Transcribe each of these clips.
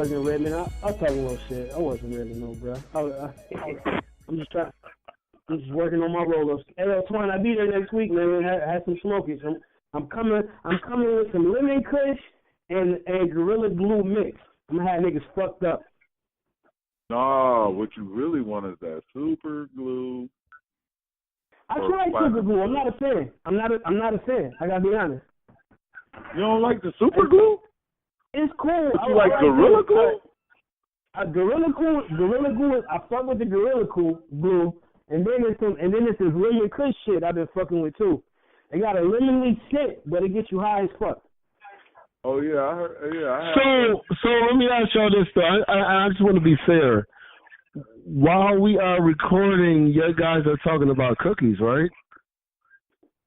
wasn't Redmond. I talk a little shit. I wasn't Redmond, no, bro. I'm just trying. I'm just working on my roll-ups. Hey, Twan, I'll be there next week, man. Have some smokies. I'm coming with some lemon kush and Gorilla Glue mix. I'm gonna have niggas fucked up. No, what you really want is that super glue. I tried super glue. I'm not a fan. I'm not a fan. I gotta be honest. You don't like the super glue? It's cool. But you like Gorilla Glue? Gorilla Glue. I fuck with the Gorilla Glue, and then it's this lemon kush shit I've been fucking with too. They got a lemon leaf scent, but it gets you high as fuck. Oh yeah, I heard. Yeah. So let me ask y'all this though. I just want to be fair. While we are recording, you guys are talking about cookies, right?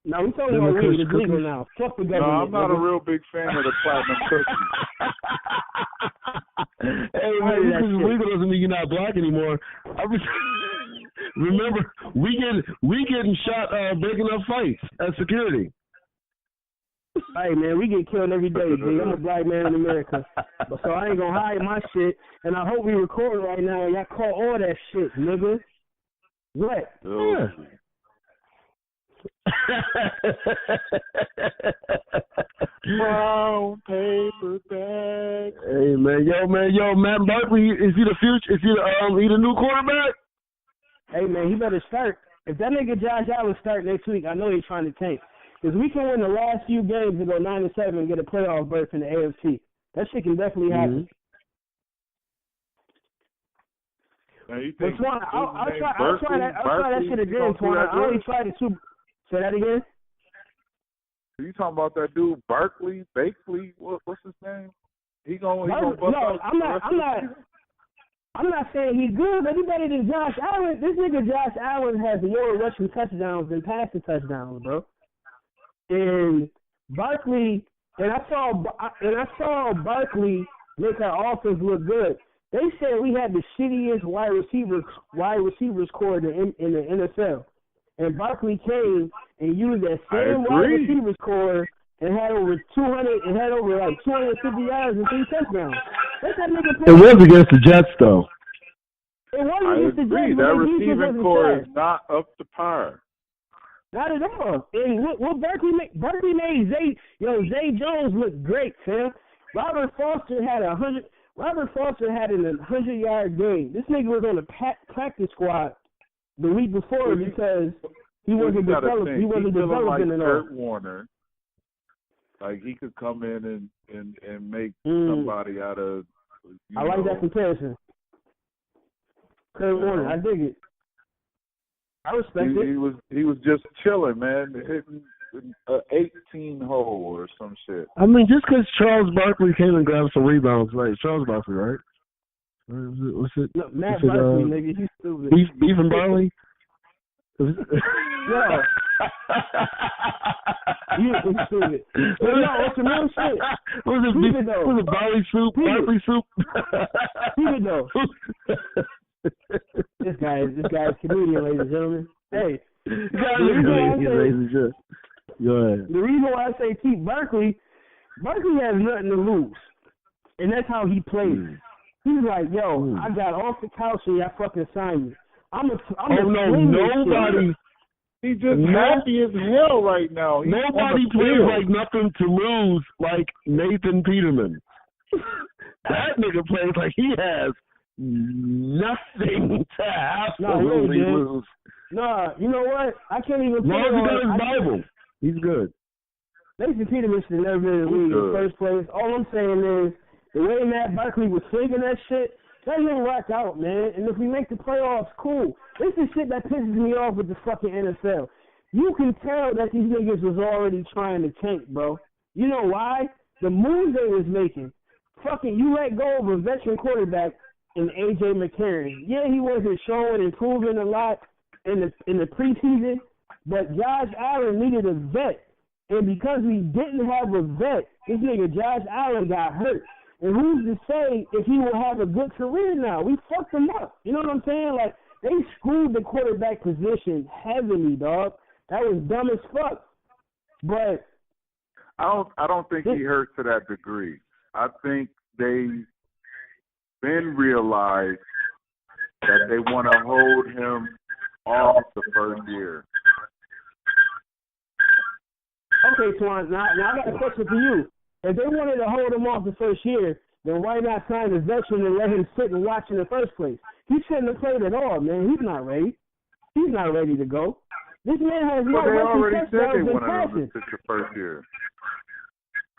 No, we're talking about weed. It's legal now. Fuck the government. No, I'm not a real big fan of the platinum cookies. Hey, man, because it's legal doesn't mean you're not black anymore. Remember, we getting shot breaking up fights at security. Hey, man, we get killed every day, G. I'm a black man in America. So I ain't going to hide my shit. And I hope we record right now and y'all call all that shit, nigga. What? Yeah. Brown paper bag. Hey, man, Matt Barkley, is he the future? Is he the new quarterback? Hey, man, he better start. If that nigga Josh Allen start next week, I know he's trying to tank. Because we can win the last few games and go 9-7 and get a playoff berth in the AFC. That shit can definitely happen. Now you think I'll try that shit again, Twan. I only tried the Super. Say that again. Are you talking about that dude Barkley? What's his name? He gonna bust No, I'm not saying he's good, but he's better than Josh Allen. This nigga Josh Allen has more rushing touchdowns than passing touchdowns, bro. And Barkley, and I saw Barkley make our offense look good. They said we had the shittiest wide receivers core in the NFL. And Barkley came and used that same wide receivers core and had over 250 yards and 3 touchdowns. That's that nigga play. It was against the Jets, though. It was against the Jets. That receiving core is not up to par. Not at all. And what Barkley made Zay Jones look great, fam. Robert Foster had an 100-yard game. This nigga was on the practice squad the week before because he wasn't developing. He wasn't developing enough. Kurt Warner, like he could come in and make somebody out of. I like that comparison. Kurt Warner, I dig it. I respect it. He was just chilling, man, hitting an 18-hole or some shit. I mean, just because Charles Barkley came and grabbed some rebounds, right? Charles Barkley, right? What's it? No, Matt Barkley, nigga, he's stupid. Beef and barley? Yo. You stupid. But no, it's some real shit. Was it barley soup? Barkley soup? Stupid though. This guy is comedian, ladies and gentlemen. Hey, Go ahead. The reason why I say keep Barkley has nothing to lose, and that's how he plays. He's like, yo, I got off the couch and y'all fucking signed me. Nobody. He's just happy as hell right now. Nobody plays like nothing to lose like Nathan Peterman. That nigga plays like he has nothing to absolutely lose. Nah, you know what? I can't even put it on his Bible. He's good. Nathan Peterman should have never been in the league in the first place. All I'm saying is, the way Matt Barkley was swinging that shit, that didn't rock out, man. And if we make the playoffs, cool. This is shit that pisses me off with the fucking NFL. You can tell that these niggas was already trying to tank, bro. You know why? The moves they was making. Fucking, you let go of a veteran quarterback in A.J. McCarron. Yeah, he wasn't showing and proving a lot in the preseason, but Josh Allen needed a vet. And because we didn't have a vet, this nigga Josh Allen got hurt. And who's to say if he will have a good career now? We fucked him up. You know what I'm saying? Like, they screwed the quarterback position heavily, dog. That was dumb as fuck. But I don't think he hurt to that degree. I think they been realized that they want to hold him off the first year. Okay, Twan, now I got a question for you. If they wanted to hold him off the first year, then why not sign a veteran and let him sit and watch in the first place? He shouldn't have played at all, man. He's not ready. He's not ready to go. This man has no they already said they in wanted him passing. to sit the first year.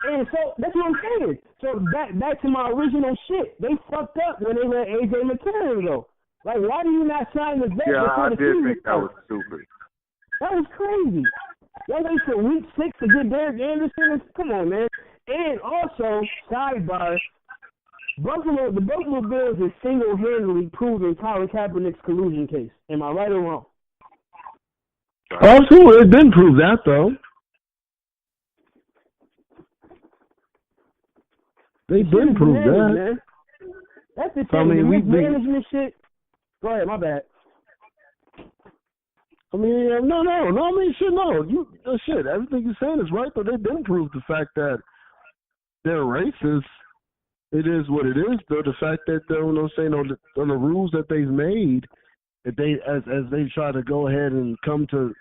And so that's what I'm saying. So back to my original shit. They fucked up when they let AJ McCarron go. Like, why do you not sign the vet before the season? Think that was stupid. That was crazy. Y'all wait till week 6 to get Derek Anderson. Come on, man. And also, sidebar, the Buffalo Bills is single-handedly proving Colin Kaepernick's collusion case. Am I right or wrong? Absolutely, it didn't prove that though. They didn't prove that. Man. That's the thing. The mismanagement shit. Go ahead, my bad. I mean, shit. Everything you're saying is right, but they didn't prove the fact that they're racist. It is what it is, though. The fact that they're, on the rules that they've made, that they as they try to go ahead and come to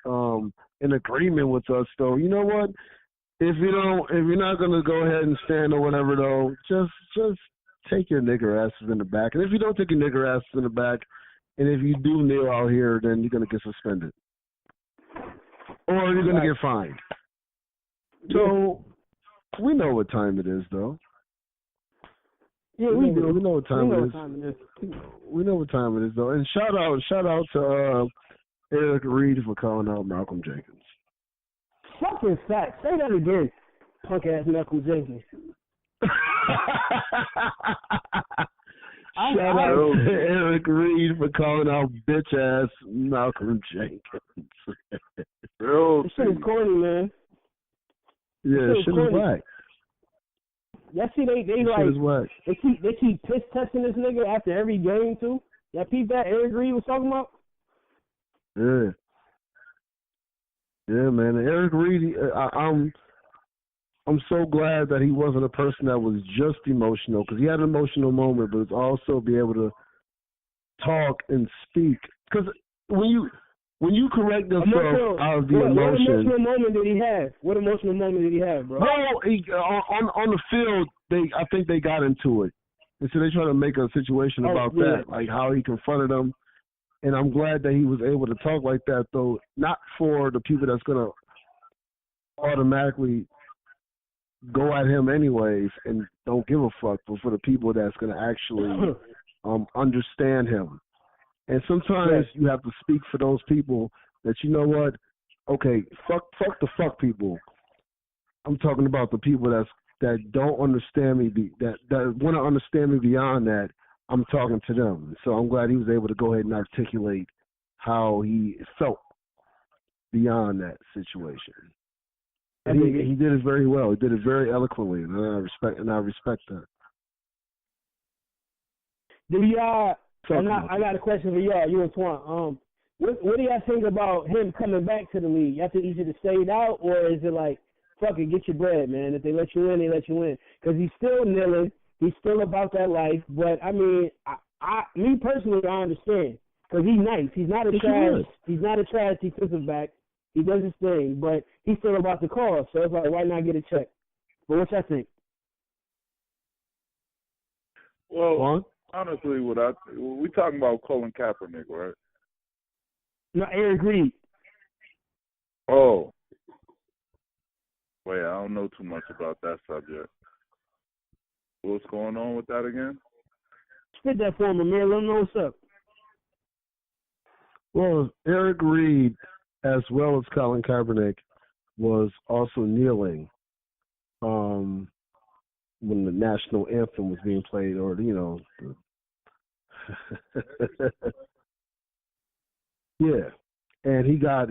an agreement with us, though. You know what? If you're not gonna go ahead and stand or whatever, though, just take your nigger asses in the back. And if you don't take your nigger asses in the back, and if you do kneel out here, then you're gonna get suspended, or you're gonna get fined. So we know what time it is, though. Yeah, we do. We know what time it is. We know what time it is, though. And shout out to Eric Reed for calling out Malcolm Jenkins. Fucking fact. Say that again, punk ass Malcolm Jenkins. Shout out to Eric Reed for calling out bitch ass Malcolm Jenkins. This shit is corny, man. Yeah, shit is whack. Y'all see they keep piss testing this nigga after every game too. Y'all peep that Eric Reed was talking about? Yeah. Yeah, man. Eric Reed, I'm so glad that he wasn't a person that was just emotional, because he had an emotional moment, but also be able to talk and speak. Because when you correct yourself out of the emotion. What emotional moment did he have? What emotional moment did he have, bro? No, on the field, I think they got into it. And so they try to make a situation about that, like how he confronted them. And I'm glad that he was able to talk like that, though, not for the people that's going to automatically go at him anyways and don't give a fuck, but for the people that's going to actually understand him. And sometimes you have to speak for those people that, you know what, okay, fuck the fuck people. I'm talking about the people that don't understand me, that want to understand me beyond that. I'm talking to them. So I'm glad he was able to go ahead and articulate how he felt beyond that situation. And he did it very well. He did it very eloquently, and I respect that. Do y'all? I got a question for y'all. You and Twan. What do y'all think about him coming back to the league? Y'all think he should have stayed out, or is it like, fuck it, get your bread, man? If they let you in, they let you in. Because he's still kneeling. He's still about that life. But I mean, me personally, I understand, because he's nice. He's not a trash. He's not a trash defensive back. He does his thing, but he's still about the cause. So it's like, why not get a check? But what y'all think? Well, honestly, we talking about Colin Kaepernick, right? No, Eric Reed. Oh. Wait, I don't know too much about that subject. What's going on with that again? Spit that for him, Amir. Let him know what's up. Well, Eric Reed, as well as Colin Kaepernick, was also kneeling when the national anthem was being played, or yeah, and he got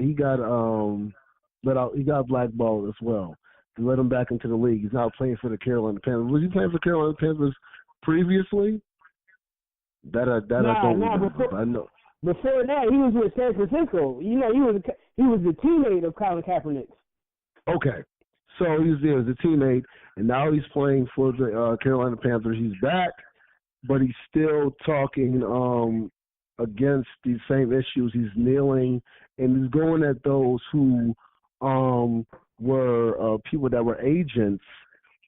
let out. He got blackballed as well. They let him back into the league. He's now playing for the Carolina Panthers. Was he playing for Carolina Panthers previously? I don't remember. I know. Before that, he was with San Francisco. You know, he was the teammate of Colin Kaepernick. Okay, so he was there as a teammate, and now he's playing for the Carolina Panthers. He's back but he's still talking against these same issues. He's kneeling and he's going at those who were people that were agents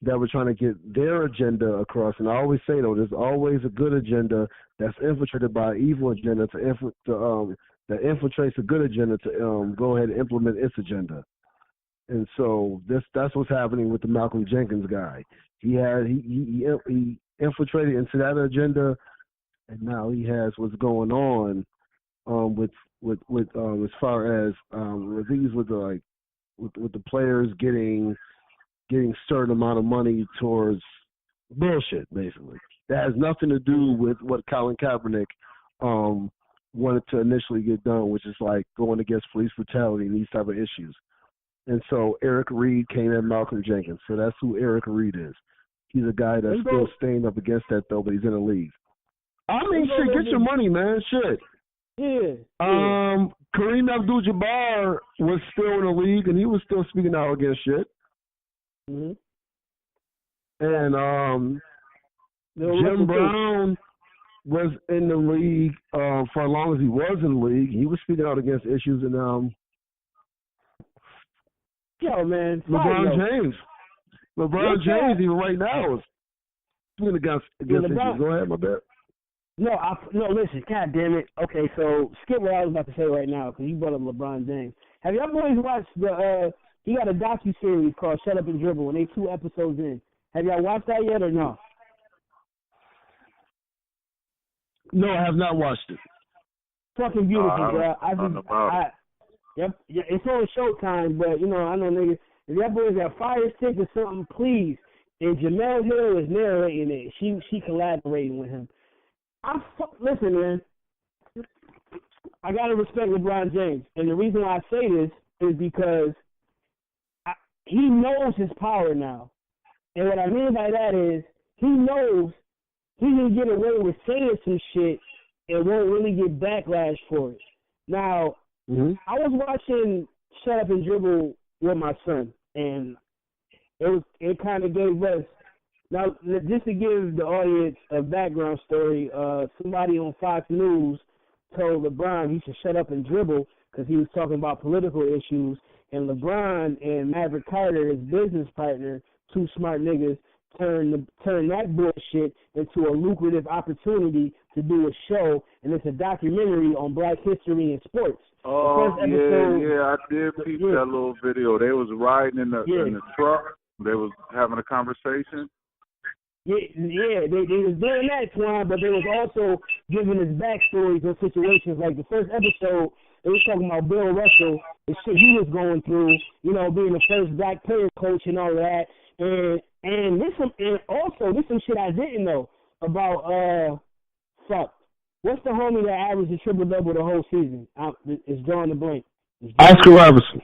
that were trying to get their agenda across. And I always say, though, there's always a good agenda that's infiltrated by an evil agenda that infiltrates a good agenda to go ahead and implement its agenda. And so that's what's happening with the Malcolm Jenkins guy. He infiltrated into that agenda, and now he has what's going on with as far as these with the players getting certain amount of money towards bullshit, basically. That has nothing to do with what Colin Kaepernick wanted to initially get done, which is like going against police brutality and these type of issues. And so Eric Reed came at Malcolm Jenkins. So that's who Eric Reed is. He's a guy that's still staying up against that, though, but he's in the league. I mean, shit, get your money, man. Shit. Yeah. Kareem Abdul-Jabbar was still in the league, and he was still speaking out against shit. Mm-hmm. And Jim Brown was in the league for as long as he was in the league. He was speaking out against issues, and yo, man, LeBron James, even right now is speaking against issues. Go ahead, my bad. No, listen, god damn it. Okay, so skip what I was about to say right now because you brought up LeBron James. Have y'all boys watched he got a docu-series called Shut Up and Dribble, and they 2 episodes in. Have y'all watched that yet or no? No, I have not watched it. Fucking beautiful, bro. Yep, it's on Showtime, but, I know niggas, if y'all boys got Fire Stick or something, please. And Jamel Hill is narrating it. She collaborating with him. Listen, man. I gotta respect LeBron James, and the reason why I say this is because he knows his power now, and what I mean by that is he knows he can get away with saying some shit and won't really get backlash for it. Now, I was watching Shut Up and Dribble with my son, and it kind of gave us. Now, just to give the audience a background story, somebody on Fox News told LeBron he should shut up and dribble because he was talking about political issues, and LeBron and Maverick Carter, his business partner, 2 smart niggas, turned that bullshit into a lucrative opportunity to do a show, and it's a documentary on Black history and sports. Oh, I did peep that little video. They was riding in the truck. They was having a conversation. Yeah, they was doing that, Twan, but they was also giving us backstories on situations. Like the first episode, they was talking about Bill Russell, the shit he was going through, being the first black player coach and all that. And this some shit I didn't know about. What's the homie that averaged a triple-double the whole season? It's drawing the blank. Oscar Robertson.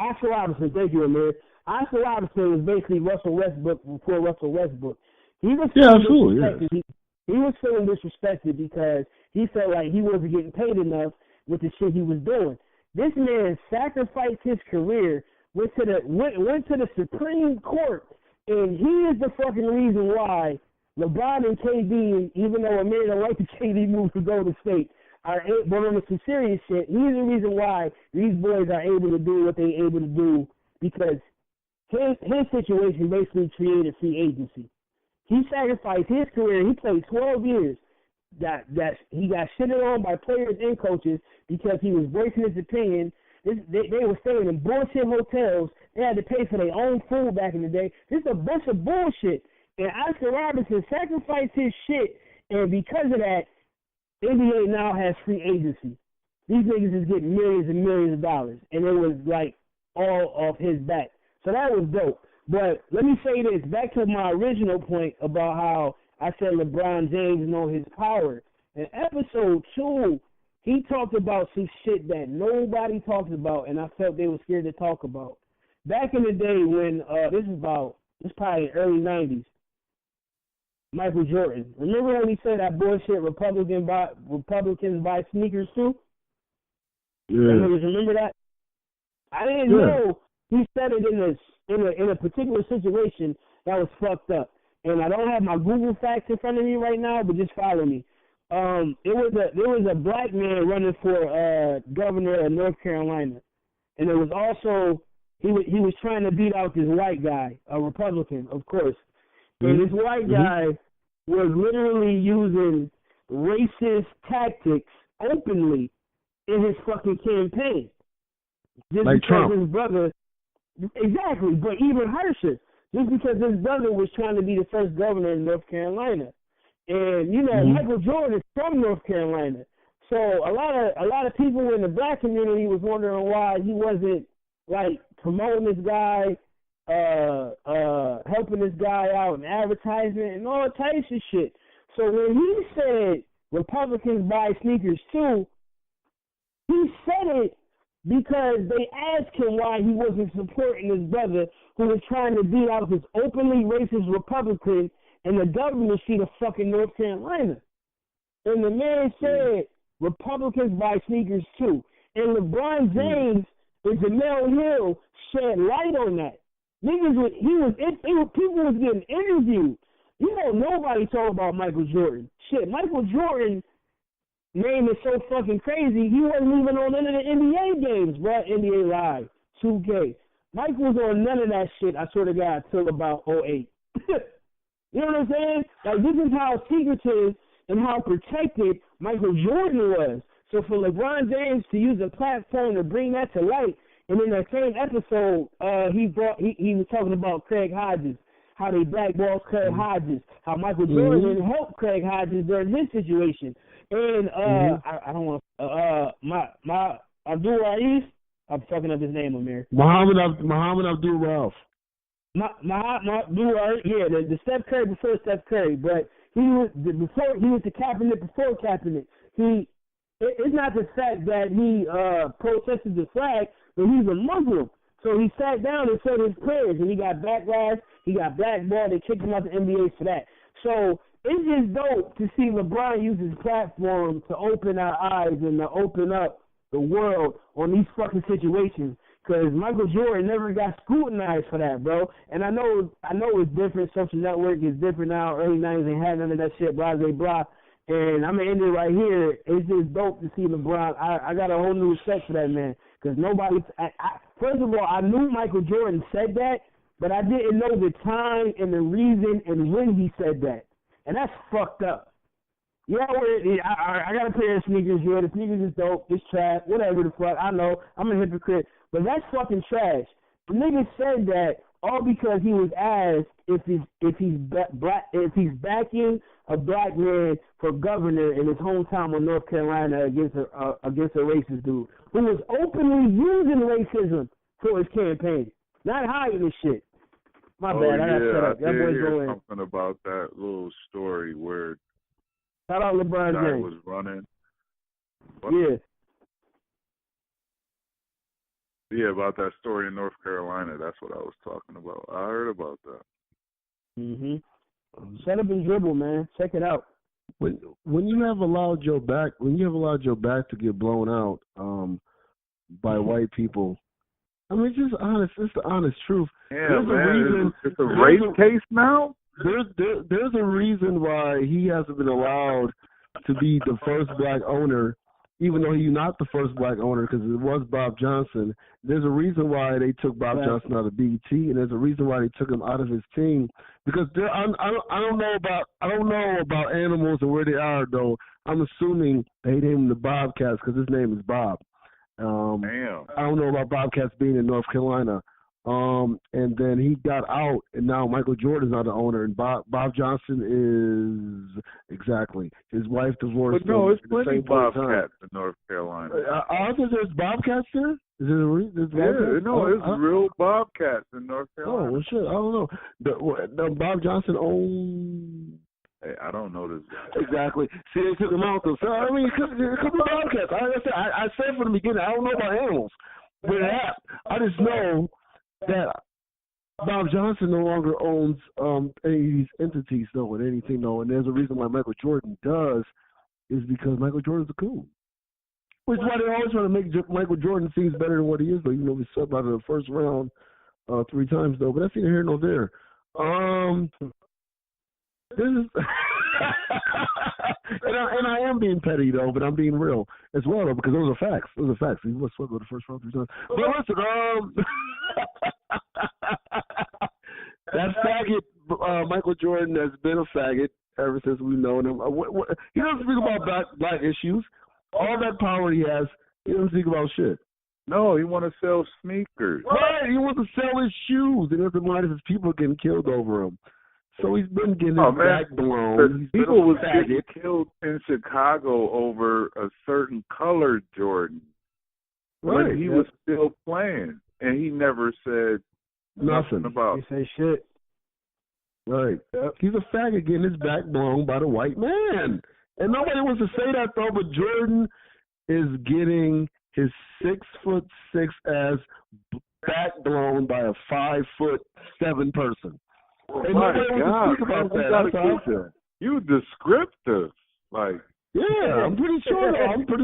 Oscar Robertson, thank you, Amir. Oscar Robertson was basically Russell Westbrook before Russell Westbrook. He was absolutely. Yeah. He was feeling disrespected because he felt like he wasn't getting paid enough with the shit he was doing. This man sacrificed his career, went to the Supreme Court, and he is the fucking reason why LeBron and KD, even though Amir don't like the KD move to Golden State, but on some serious shit, he's the reason why these boys are able to do what they're able to do because his situation basically created free agency. He sacrificed his career. He played 12 years. That he got shitted on by players and coaches because he was voicing his opinion. They were staying in bullshit hotels. They had to pay for their own food back in the day. This is a bunch of bullshit. And Oscar Robertson sacrificed his shit, and because of that, NBA now has free agency. These niggas is getting millions and millions of dollars, and it was like all off his back. So that was dope. But let me say this, back to my original point about how I said LeBron James know his power. In episode 2, he talked about some shit that nobody talks about, and I felt they were scared to talk about. Back in the day when, this is probably early 90s, Michael Jordan. Remember when he said that bullshit Republicans buy sneakers too? Yeah. Remember that? I didn't know he said it in a particular situation that was fucked up. and I don't have my Google facts in front of me right now, but just follow me. There was a black man running for governor of North Carolina, and it was also he was trying to beat out this white guy, a Republican, of course. And this white guy was literally using racist tactics openly in his fucking campaign. Just like because Trump. his brother, exactly, but even harsher. Just because his brother was trying to be the first governor in North Carolina. And, you know, Michael Jordan is from North Carolina. So a lot of people in the black community was wondering why he wasn't, like, promoting this guy, helping this guy out in advertisement and all types of shit. So when he said Republicans buy sneakers too, he said it because they asked him why he wasn't supporting his brother who was trying to beat out this openly racist Republican in the governor seat of fucking North Carolina. And the man said Republicans buy sneakers too. And LeBron James and Jamel Hill shed light on that. People was getting interviewed. You know, nobody talk about Michael Jordan. Shit, Michael Jordan name is so fucking crazy, he wasn't even on none of the NBA games, bro. NBA Live, 2K. Mike was on none of that shit, I swear to God, till about 08. You know what I'm saying? Like, this is how secretive and how protected Michael Jordan was. So for LeBron James to use a platform to bring that to light, and in that same episode, he was talking about Craig Hodges, how they blackballed Craig Hodges, how Michael Jordan helped Craig Hodges during his situation. And I don't want my Abdul Raif, I'm fucking up his name, Amir. Muhammad Abdul Rauf. The Steph Curry before Steph Curry, but he was the Kaepernick before Kaepernick. It's not the fact that he protested the flag, but he's a Muslim. So he sat down and said his prayers, and he got backlash. He got blackballed. They kicked him out the NBA for that. So it's just dope to see LeBron use his platform to open our eyes and to open up the world on these fucking situations. Because Michael Jordan never got scrutinized for that, bro. And I know it's different. Social network is different now. Early 90s ain't had none of that shit, blah, blah, blah. And I'm going to end it right here. It's just dope to see LeBron. I got a whole new respect for that man. Because nobody, first of all, I knew Michael Jordan said that, but I didn't know the time and the reason and when he said that. And that's fucked up. You know, I got a pair of sneakers here. The sneakers is dope. It's trash. Whatever the fuck. I know. I'm a hypocrite. But that's fucking trash. The nigga said that all because he was asked if he's backing a black man for governor in his hometown of North Carolina against a racist dude who was openly using racism for his campaign, not hiding this shit. My bad. I gotta shut up. That boy's going. Something about that little story where shout out LeBron James was running. What? Yeah. Yeah, about that story in North Carolina. That's what I was talking about. I heard about that. Shut up and dribble, man. Check it out. When you have allowed your back to get blown out by white people, I mean, it's the honest truth. Yeah, man. It's a race case now? There's a reason why he hasn't been allowed to be the first black owner, even though he's not the first black owner, because it was Bob Johnson. There's a reason why they took Bob Johnson out of BET, and there's a reason why they took him out of his team. Because I don't know about animals and where they are, though. I'm assuming they named him the Bobcats because his name is Bob. Damn. I don't know about Bobcats being in North Carolina. And then he got out, and now Michael Jordan's not the owner, and Bob Johnson is exactly his wife divorced. But no, it's plenty Bobcats in North Carolina. There's Bobcats there. Is it it's real Bobcats in North Carolina. Oh well, shit, I don't know. The Bob Johnson owns. Hey, I don't know this guy. Exactly. See, they took him out though. So I mean, it could be Bobcats. I said from the beginning, I don't know about animals, but I just know that Bob Johnson no longer owns any of these entities, though, and anything, though. And there's a reason why Michael Jordan does, is because Michael Jordan's a coon. Which is why they always trying to make Michael Jordan seems better than what he is, though. You know, we swept out of the first round 3 times, though. But that's neither here nor there. This is, and I am being petty though, but I'm being real as well though, because those are facts. Those are facts. He was swept with the first round 3 times. But listen, that faggot Michael Jordan has been a faggot ever since we've known him. He doesn't speak about black issues. All that power he has, he doesn't speak about shit. No, he want to sell sneakers. Right, he wants to sell his shoes. He doesn't mind if his people getting killed over him. So he's been getting his back blown. People was getting killed in Chicago over a certain colored Jordan. Right. When he was still playing, and he never said nothing about it. He say shit. Right. Yep. He's a faggot getting his back blown by the white man. And nobody wants to say that, though, but Jordan is getting his 6'6" ass back blown by a 5'7" person. And my nobody God, wants to speak about that. You descriptive. Like, yeah, I'm pretty sure that you just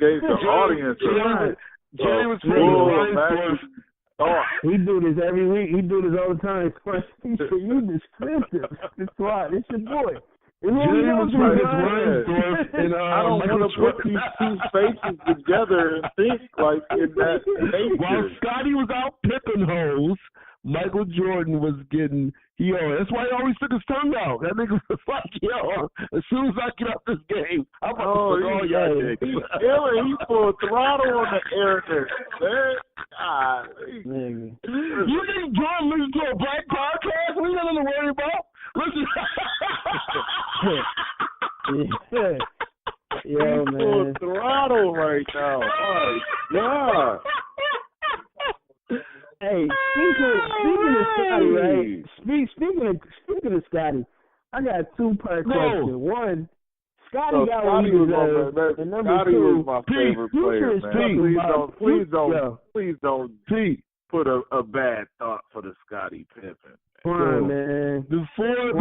gave the audience Jerry was he do this every week. He do this all the time. He said, you descriptive. That's why. It's your boy. Jerry was from his Reinsdorf, and I don't want to put these two faces together and think like in that nature. While Scotty was out pimping hoes, Michael Jordan was getting, that's why he always took his tongue out. That nigga was like, as soon as I get out this game, I'm about to fuck all y'all niggas. He's killing. He full throttle on the air, man. God, you think Jordan listens to a black podcast? We got nothing to worry about. Listen. Yo, he's man. full throttle right now. Oh, God. Hey, speaking of Scotty, right? Speaking of Scotty, I got 2-part question. One, Scotty got what he deserved, and number Scotty 2, was my favorite player, man. Please don't put a bad thought for the Scotty Pippen. Fine, man. Before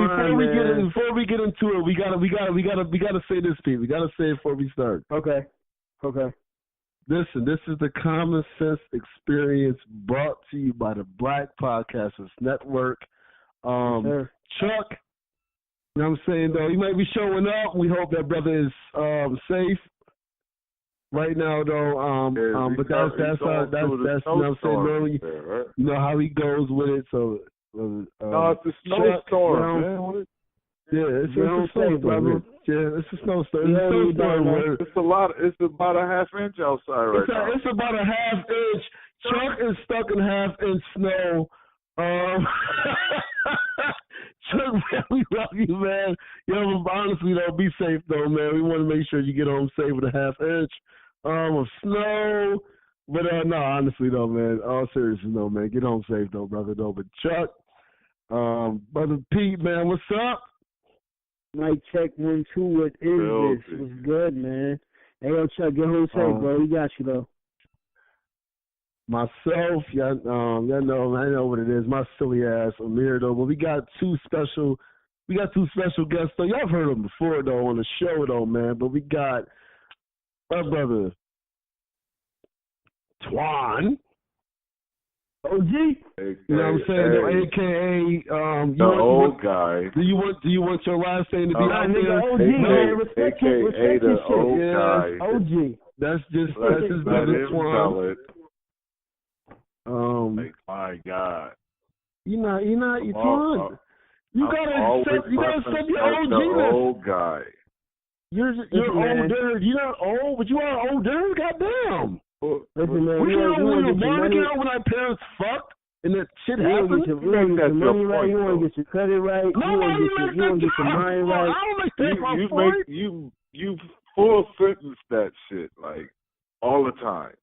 we get into it, we gotta say this, Pete. We gotta say it before we start. Okay. Listen, this is the Common Sense Experience brought to you by the Black Podcasters Network. Sure. Chuck, you know what I'm saying, though, he might be showing up. We hope that brother is safe right now, though. But that's you know what I'm saying, though. You know how he goes with it, so... no, it's a snowstorm, man. Yeah, it's a snowstorm. Yeah, it's a snowstorm. It's about a half inch outside right now. It's about a half inch. Chuck is stuck in half-inch snow. Chuck, we love you, man. Honestly, though, be safe, though, man. We want to make sure you get home safe with a half inch of snow. But, no, honestly, though, man, all seriousness, though, man, get home safe, though, brother, though. But, Chuck, Brother Pete, man, what's up? Mic check 1 2. What is this? What's good, man? Hey, yo, Chuck, get home safe, bro. We got you, though. Myself, y'all know, I know what it is. My silly ass, Amir, though. But we got two special guests, though. Y'all have heard them before, though, on the show, though, man. But we got my brother, Twan. OG, you know what I'm saying? AKA the old guy. Do you want your last name to be out there? OG, man. Respect the old guy. OG. That's his brother Twan. My God. You Twan. You gotta accept your OG. The old guy. You're older. You're not old, but you are older. Goddamn. Listen, man, when our parents fucked and that shit happened, you want to get your money right, you want to get your credit right, you want to get your mind right. I don't make that you full sentence that shit like all the time.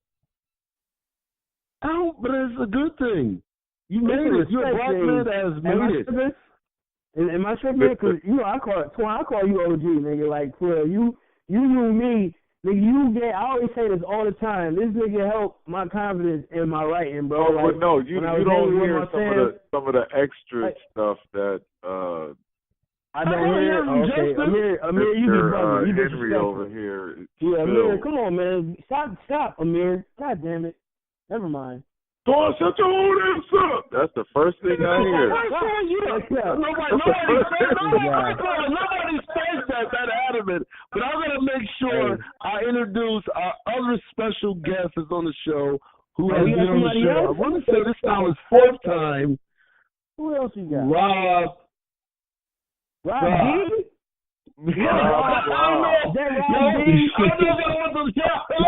But it's a good thing. You made it. You're a black man that has made it. Am I tripping? Because I call you OG, nigga. Like for you knew me. Nigga, I always say this all the time. This nigga helped my confidence in my writing, bro. Oh, but no, you don't hear some of the extra stuff that I don't hear. Okay, Amir, you just bugging. You Henry over here. Yeah, Amir, come on, man. Stop, Amir. God damn it. Never mind. Go shut your old ass up. That's the first thing I hear. Nobody says that adamant. But I'm going to make sure I introduce our other special guest that's on the show who has been on the show. I want to say this now is fourth time. Who else you got? Rob G? I don't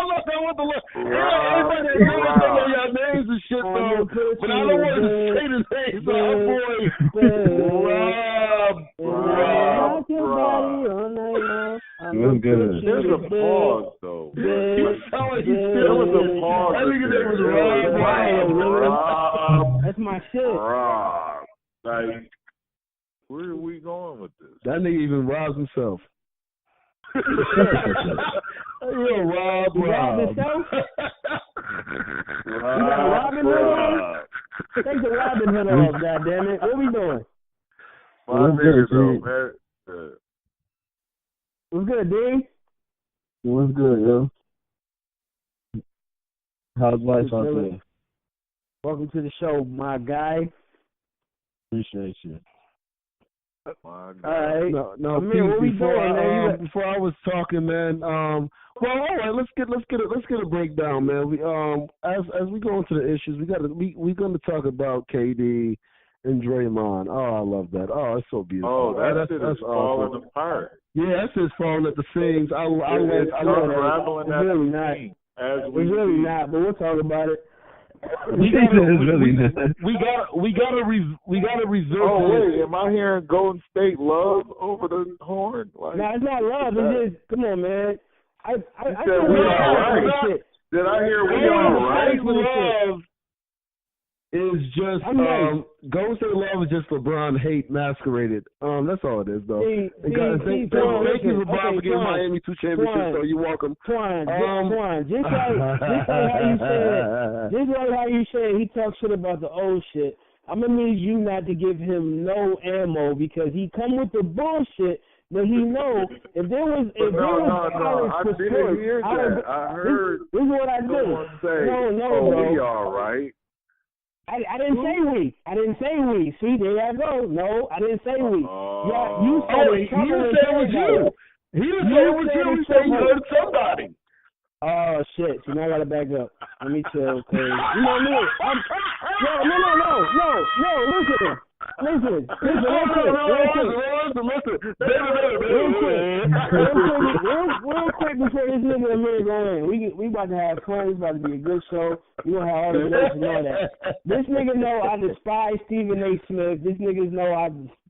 know if I want to look. Everybody knows your names and shit, though. But I don't want to say the names of our boy, Rob. What's good? There's a pause, though. There was a pause. I think his name was Rob. That's my shit. Rob. Like, where are we going with this? That nigga even robs himself. Rob himself? You got a Robin Hood on? Take the Robin Hood off, goddammit. What we doing? What's good, man? What's good, D? What's good, yo? How's life out there? Welcome to the show, my guy. Appreciate you. All right. No, Amir, what we doing, man? Before I was talking, man. Well, all right. Let's get a breakdown, man. We as we go into the issues, we're gonna talk about KD and Draymond. Oh, I love that. Oh, it's so beautiful. Oh, that's falling apart. Yeah, that's just falling at the seams. I love that. It's really not. It's really not, but we'll talk about it. We gotta reserve. Oh wait, am I hearing Golden State love over the horn? Like, no, it's not love. It's just, come on, man. I said we all right. Did I hear we all right? Love is just Golden State love is just LeBron hate masqueraded. That's all it is, though. Thank you, LeBron, for giving Miami 2 championships. So you're welcome. Just like how you said he talks shit about the old shit. I'm gonna need you not to give him no ammo because he come with the bullshit. But he know if there was I didn't hear that. I heard this is what I do. Say, bro. We all right. I didn't say we. See, there I go. No, I didn't say we. Yeah, you said it. He didn't say it was you. He didn't say it was you. He said you heard somebody. Oh, shit. So now I got to back up. Let me chill, because, you know me. No, listen. Real quick before this nigga Amir go in. We about to have fun. It's about to be a good show. You gonna have all the notes and all that. This nigga know I despise Stephen A. Smith. This nigga know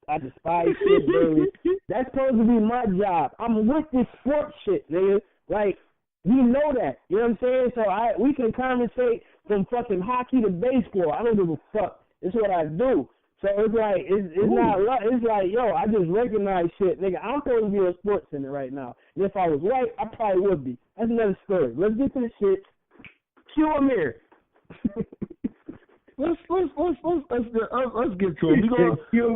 I despise shit, baby. That's supposed to be my job. I'm with this sports shit, nigga. Like, you know that. You know what I'm saying? So we can conversate from fucking hockey to baseball. I don't give a fuck. It's what I do. So it's like, it's not, it's like, yo, I just recognize shit. Nigga, I'm supposed to be a sports center right now. And if I was white, I probably would be. That's another story. Let's get to the shit. Cue Amir. Let's get to it. We gonna cue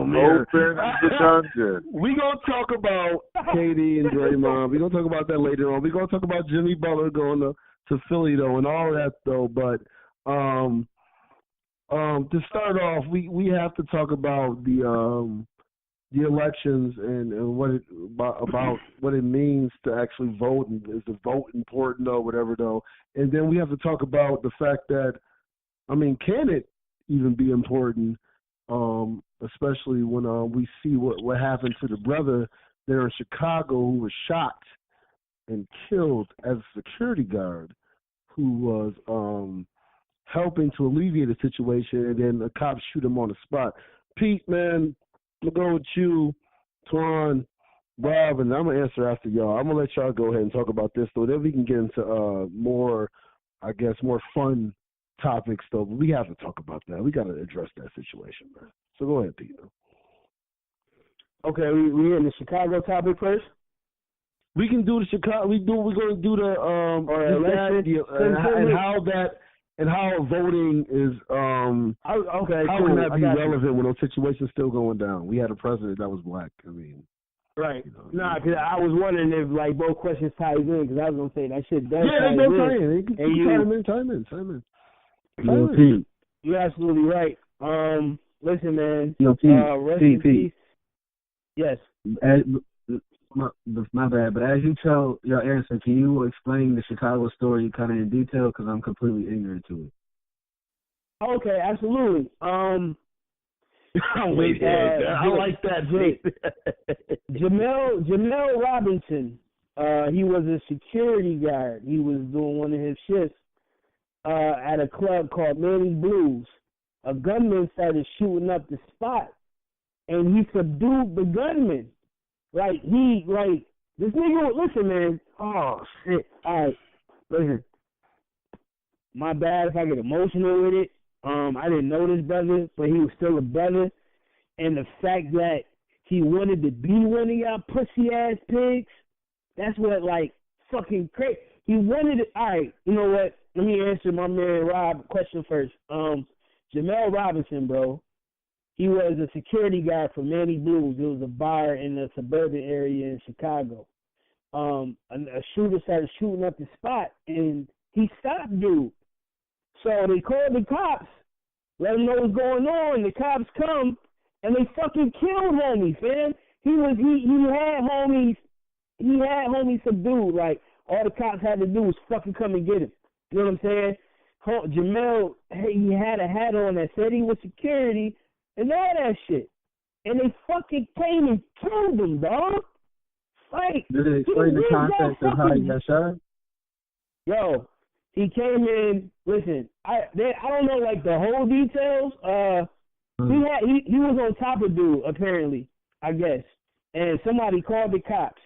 Amir. Open the dungeon. We gonna talk about KD and Draymond. We gonna talk about that later on. We gonna talk about Jimmy Butler going to Philly though, and all that though. But to start off, we have to talk about the elections and what it about what it means to actually vote, and is the vote important or whatever though. And then we have to talk about the fact that, I mean, can it even be important, especially when we see what happened to the brother there in Chicago who was shot and killed as a security guard who was helping to alleviate the situation, and then the cops shoot him on the spot. Pete, man, I'm going to go with you, Twan, Bob, and I'm going to answer after y'all. I'm going to let y'all go ahead and talk about this, though. Then we can get into more fun topics, though. But we have to talk about that. We got to address that situation, man. So go ahead, Pete. Okay, we in the Chicago topic first? We can do the Chicago. We're going to do the and how voting is okay, how cool. can that be relevant when those situations still going down? We had a president that was black. I mean, Right. Nah, because I was wondering if, like, both questions ties in, because I was going to say that shit does tie in. Yeah, they tie in. Time in. You're absolutely right. Listen, man. Rest in peace. Yes. My bad, but as you tell your answer, can you explain the Chicago story kind of in detail? Because I'm completely ignorant to it. Okay, absolutely. I like that. Jamel Robinson, he was a security guard. He was doing one of his shifts at a club called Manny's Blues. A gunman started shooting up the spot, and he subdued the gunman. This nigga, listen, man. Oh, shit. All right, listen. My bad if I get emotional with it. I didn't know this brother, but he was still a brother. And the fact that he wanted to be one of y'all pussy-ass pigs, that's what, like, fucking crazy. He wanted it. All right, you know what? Let me answer my man Rob question first. Jamel Robinson, bro, he was a security guard for Manny Blues. It was a bar in the suburban area in Chicago. A shooter started shooting up the spot, and he stopped dude. So they called the cops, let them know what's going on. The cops come, and they fucking killed homie, fam. He had homies subdued. Like, all the cops had to do was fucking come and get him. You know what I'm saying? Jamel, he had a hat on that said he was security and all that shit. And they fucking came and killed him, dog. Like, did it explain the context of how he got shot? Yo, he came in. Listen, I don't know like the whole details. He was on top of dude apparently, I guess, and somebody called the cops,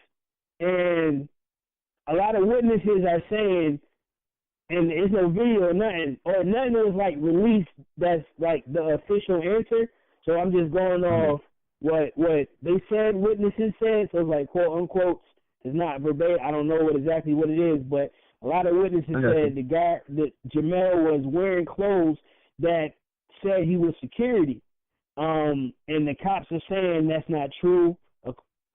and a lot of witnesses are saying, and there's no video or nothing was like released. That's like the official answer. So I'm just going off what they said, witnesses said. So it's like quote unquote. It's not verbatim. I don't know exactly what it is, but a lot of witnesses said that Jamel was wearing clothes that said he was security. And the cops are saying that's not true.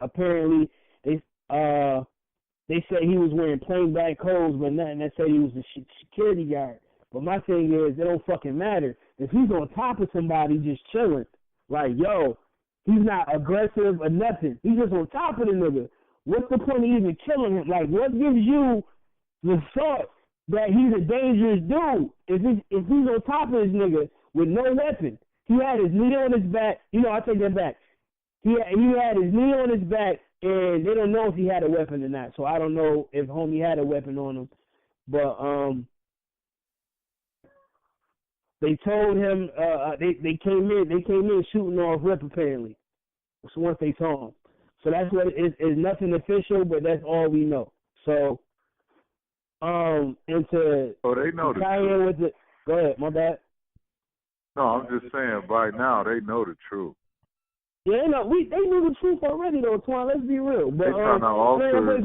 Apparently, they said he was wearing plain black clothes, but nothing that said he was a security guard. But my thing is, it don't fucking matter. If he's on top of somebody just chilling, like, yo, he's not aggressive or nothing. He's just on top of the nigga. What's the point of even killing him? Like, what gives you the thought that he's a dangerous dude? If he's on top of this nigga with no weapon, he had his knee on his back. You know, I take that back. He had his knee on his back, and they don't know if he had a weapon or not. So I don't know if homie had a weapon on him. But they told him they came in shooting off rip apparently. So once they saw him. So that's what it's nothing official, but that's all we know. So and to they know tie in with it. Go ahead, my bad. No, I'm just saying by now they know the truth. Yeah, they knew the truth already though, Twan. Let's be real. But they trying to alter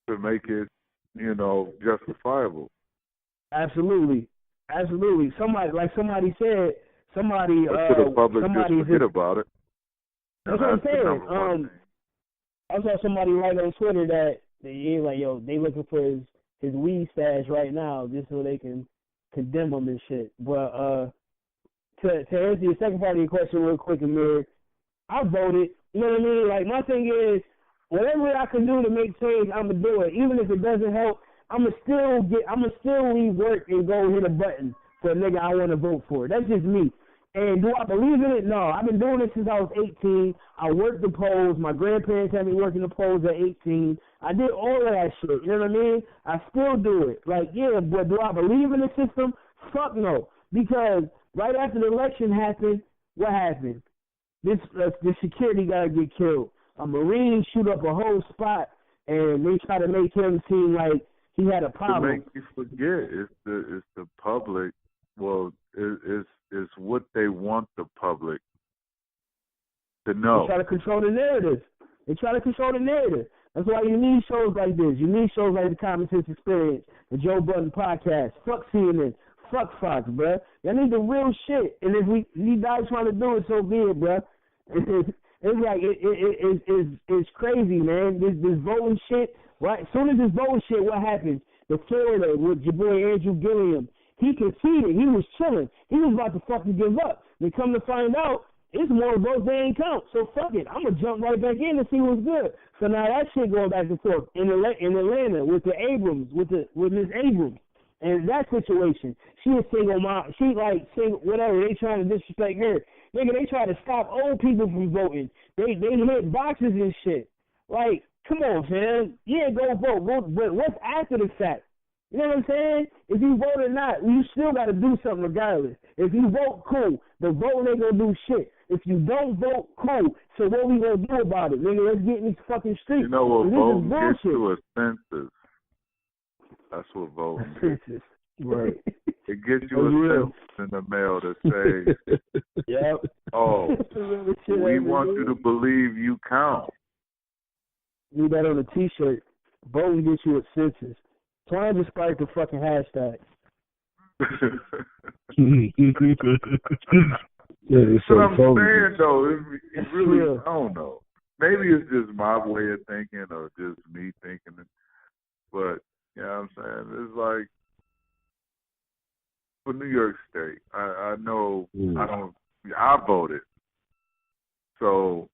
to make it, justifiable. Absolutely. Somebody said, to the public just forget about it. That's what I'm saying. I saw somebody write on Twitter that they looking for his weed stash right now just so they can condemn him and shit. But to answer your second part of your question real quick, Amir, I voted. You know what I mean? Like, my thing is, whatever I can do to make change, I'm gonna do it. Even if it doesn't help, I'ma still leave work and go hit a button for a nigga I want to vote for. That's just me. And do I believe in it? No. I've been doing it since I was 18. I worked the polls. My grandparents had me working the polls at 18. I did all of that shit. You know what I mean? I still do it. Like, yeah, but do I believe in the system? Fuck no. Because right after the election happened, what happened? This security guy get killed. A Marine shoot up a whole spot, and they try to make him seem like he had a problem. To make you forget, it's the public. Well, it's what they want the public to know. They try to control the narrative. That's why you need shows like this. You need shows like the Common Sense Experience, the Joe Budden podcast. Fuck CNN. Fuck Fox, bruh. Y'all need the real shit. And if you guys trying to do it, so be it, bruh. And It's like it's crazy, man. This voting shit. Right? As soon as this voting shit, what happens? The Florida with your boy Andrew Gilliam, he conceded. He was chilling. He was about to fucking give up. They come to find out, it's more votes they ain't count. So fuck it. I'm gonna jump right back in and see what's good. So now that shit going back and forth in Atlanta with the Abrams, with Miss Abrams, and that situation. She a single mom. She like single whatever. They trying to disrespect her. Nigga, they try to stop old people from voting. They hit boxes and shit. Like, come on, fam. Yeah, go vote. But what's after the fact? You know what I'm saying? If you vote or not, you still got to do something regardless. If you vote, cool. The voting ain't going to do shit. If you don't vote, cool. So what we going to do about it? Nigga, let's get in these fucking streets. You know what voting gets you a census. That's what voting gets. Right. It gets you a census in the mail to say, yep. Oh, we want you to believe you count. Need that on a T-shirt. Voting gets you a census. Trying to spark the fucking hashtag. Yeah, so I'm saying though, it really, I don't know. Maybe it's just my way of thinking or just me thinking it. But you know what I'm saying? It's like for New York State, I know I voted. So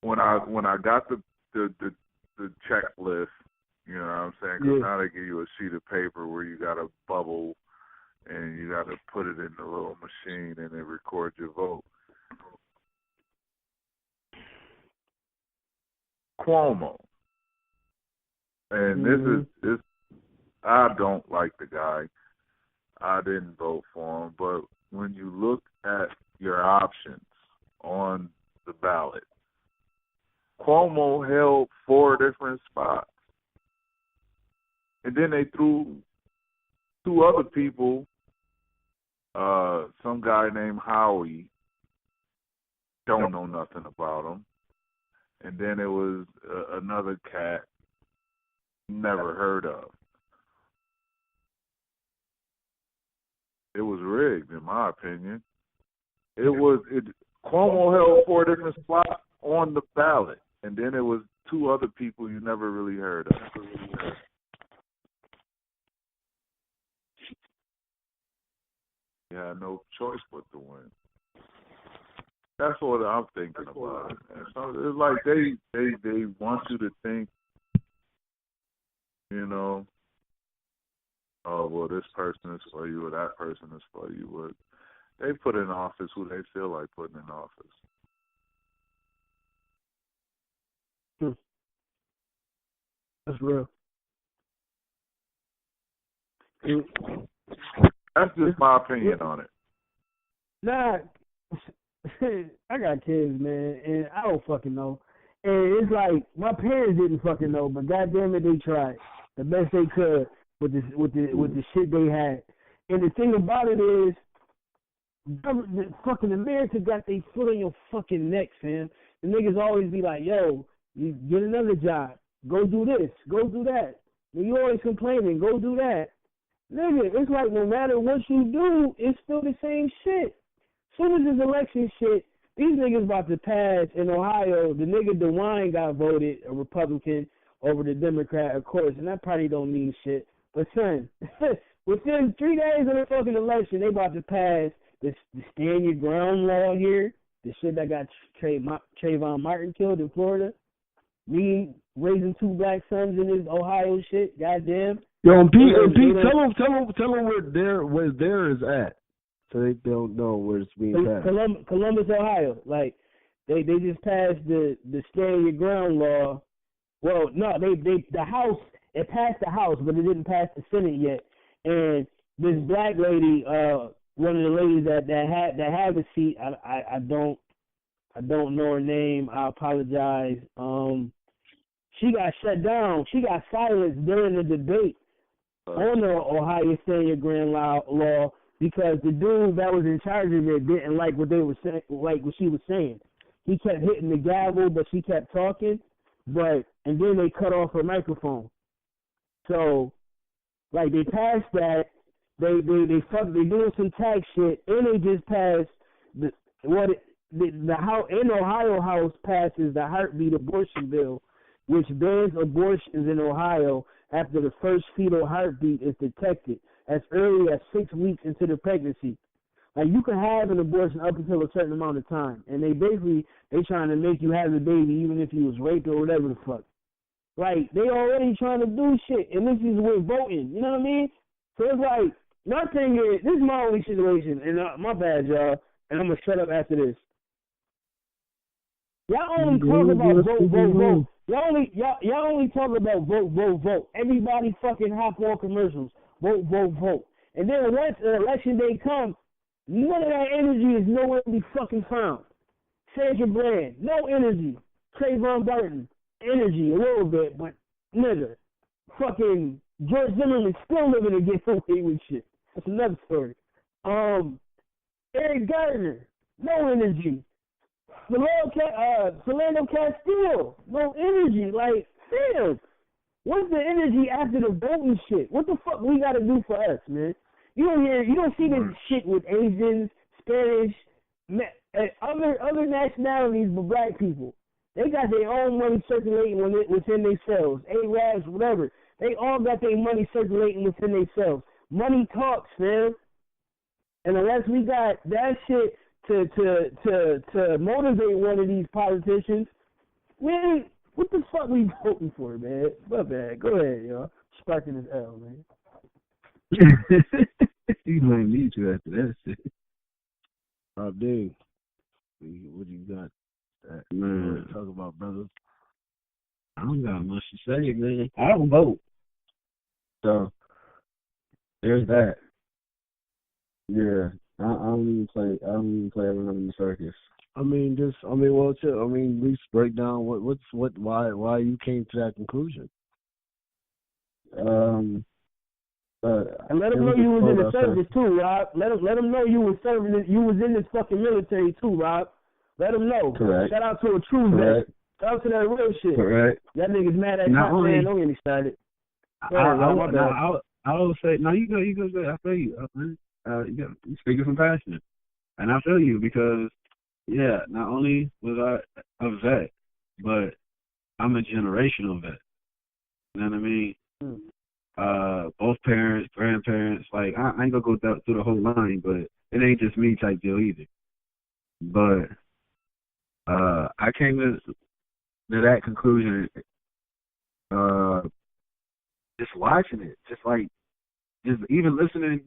when I got the checklist, you know what I'm saying? Because now they give you a sheet of paper where you got a bubble and you got to put it in the little machine and it records your vote. Cuomo. And this I don't like the guy. I didn't vote for him. But when you look at your options on the ballot, Cuomo held 4 different spots. And then they threw 2 other people, some guy named Howie, don't know nothing about him. And then it was another cat, never heard of. It was rigged, in my opinion. Cuomo held 4 different spots on the ballot. And then it was 2 other people you never really heard of. You had no choice but to win. That's what I'm thinking about. And so it's like they want you to think, you know, oh, well, this person is for you or that person is for you. But they put in office who they feel like putting in office. That's real. That's just my opinion on it. Nah, I got kids, man, and I don't fucking know. And it's like my parents didn't fucking know, but goddamn it, they tried the best they could with the shit they had. And the thing about it is, fucking America got their foot on your fucking neck, fam. The niggas always be like, yo, you get another job, go do this, go do that. And you always complaining, go do that. Nigga, it's like no matter what you do, it's still the same shit. Soon as this election shit, these niggas about to pass in Ohio. The nigga DeWine got voted a Republican over the Democrat, of course, and that probably don't mean shit. But son, within 3 days of the fucking election, they about to pass the stand your ground law here, the shit that got Trayvon Martin killed in Florida. Me raising 2 black sons in this Ohio shit, goddamn. Yo, and Pete, tell them where there is at, so they don't know where it's being passed. Columbus, Ohio. Like they just passed the stand your ground law. Well, no, the House, it passed the House, but it didn't pass the Senate yet. And this black lady, one of the ladies that have a seat, I don't know her name. I apologize. She got shut down. She got silenced during the debate on the Ohio stand your ground law because the dude that was in charge of it didn't like what they were saying, like what she was saying. He kept hitting the gavel, but she kept talking. And then they cut off her microphone. So, like, they passed that. They doing some tax shit, and they just passed in Ohio House passes the heartbeat abortion bill, which bans abortions in Ohio after the first fetal heartbeat is detected as early as 6 weeks into the pregnancy. Like, you can have an abortion up until a certain amount of time, and they trying to make you have the baby even if you was raped or whatever the fuck. Like, they already trying to do shit, and this is with voting. You know what I mean? So it's like, my thing is, this is my only situation, and my bad, y'all, and I'm gonna shut up after this. Y'all only talk about vote. Y'all only talk about vote. Everybody fucking hop on commercials. Vote. And then once election day comes, none of that energy is nowhere to be fucking found. Sandra Bland, no energy. Trayvon Burton, energy a little bit, but nigga, fucking George Zimmerman still living to get away with shit. That's another story. Eric Gardner, no energy. Philando Castile, no energy. Like, damn, what's the energy after the voting shit? What the fuck we gotta do for us, man? You don't see this shit with Asians, Spanish, other nationalities but black people. They got their own money circulating within themselves. Arabs, whatever. They all got their money circulating within themselves. Money talks, man. And unless we got that shit to motivate one of these politicians, man, what the fuck we voting for, man? My bad. Go ahead, y'all. Sparking this L, man. You might need you after that shit. Dude, what you got? Man, Talk about, brother. I don't got much to say, man. I don't vote, so there's that. Yeah, I don't even play around in the circus. At least break down why you came to that conclusion. And let them know you was in the service too, Rob. Let them know you was serving. You was in this fucking military too, Rob. Let them know. Correct. Shout out to a true vet. Shout out to that real shit. Correct. That nigga's mad at top man. Don't get me started. I will say, no, you go. I feel you. You speaking from passion, and I feel you because, yeah, not only was I a vet, but I'm a generational vet. You know what I mean? Both parents, grandparents, like I ain't gonna go through the whole line, but it ain't just me type deal either. But I came to that conclusion just watching it, just even listening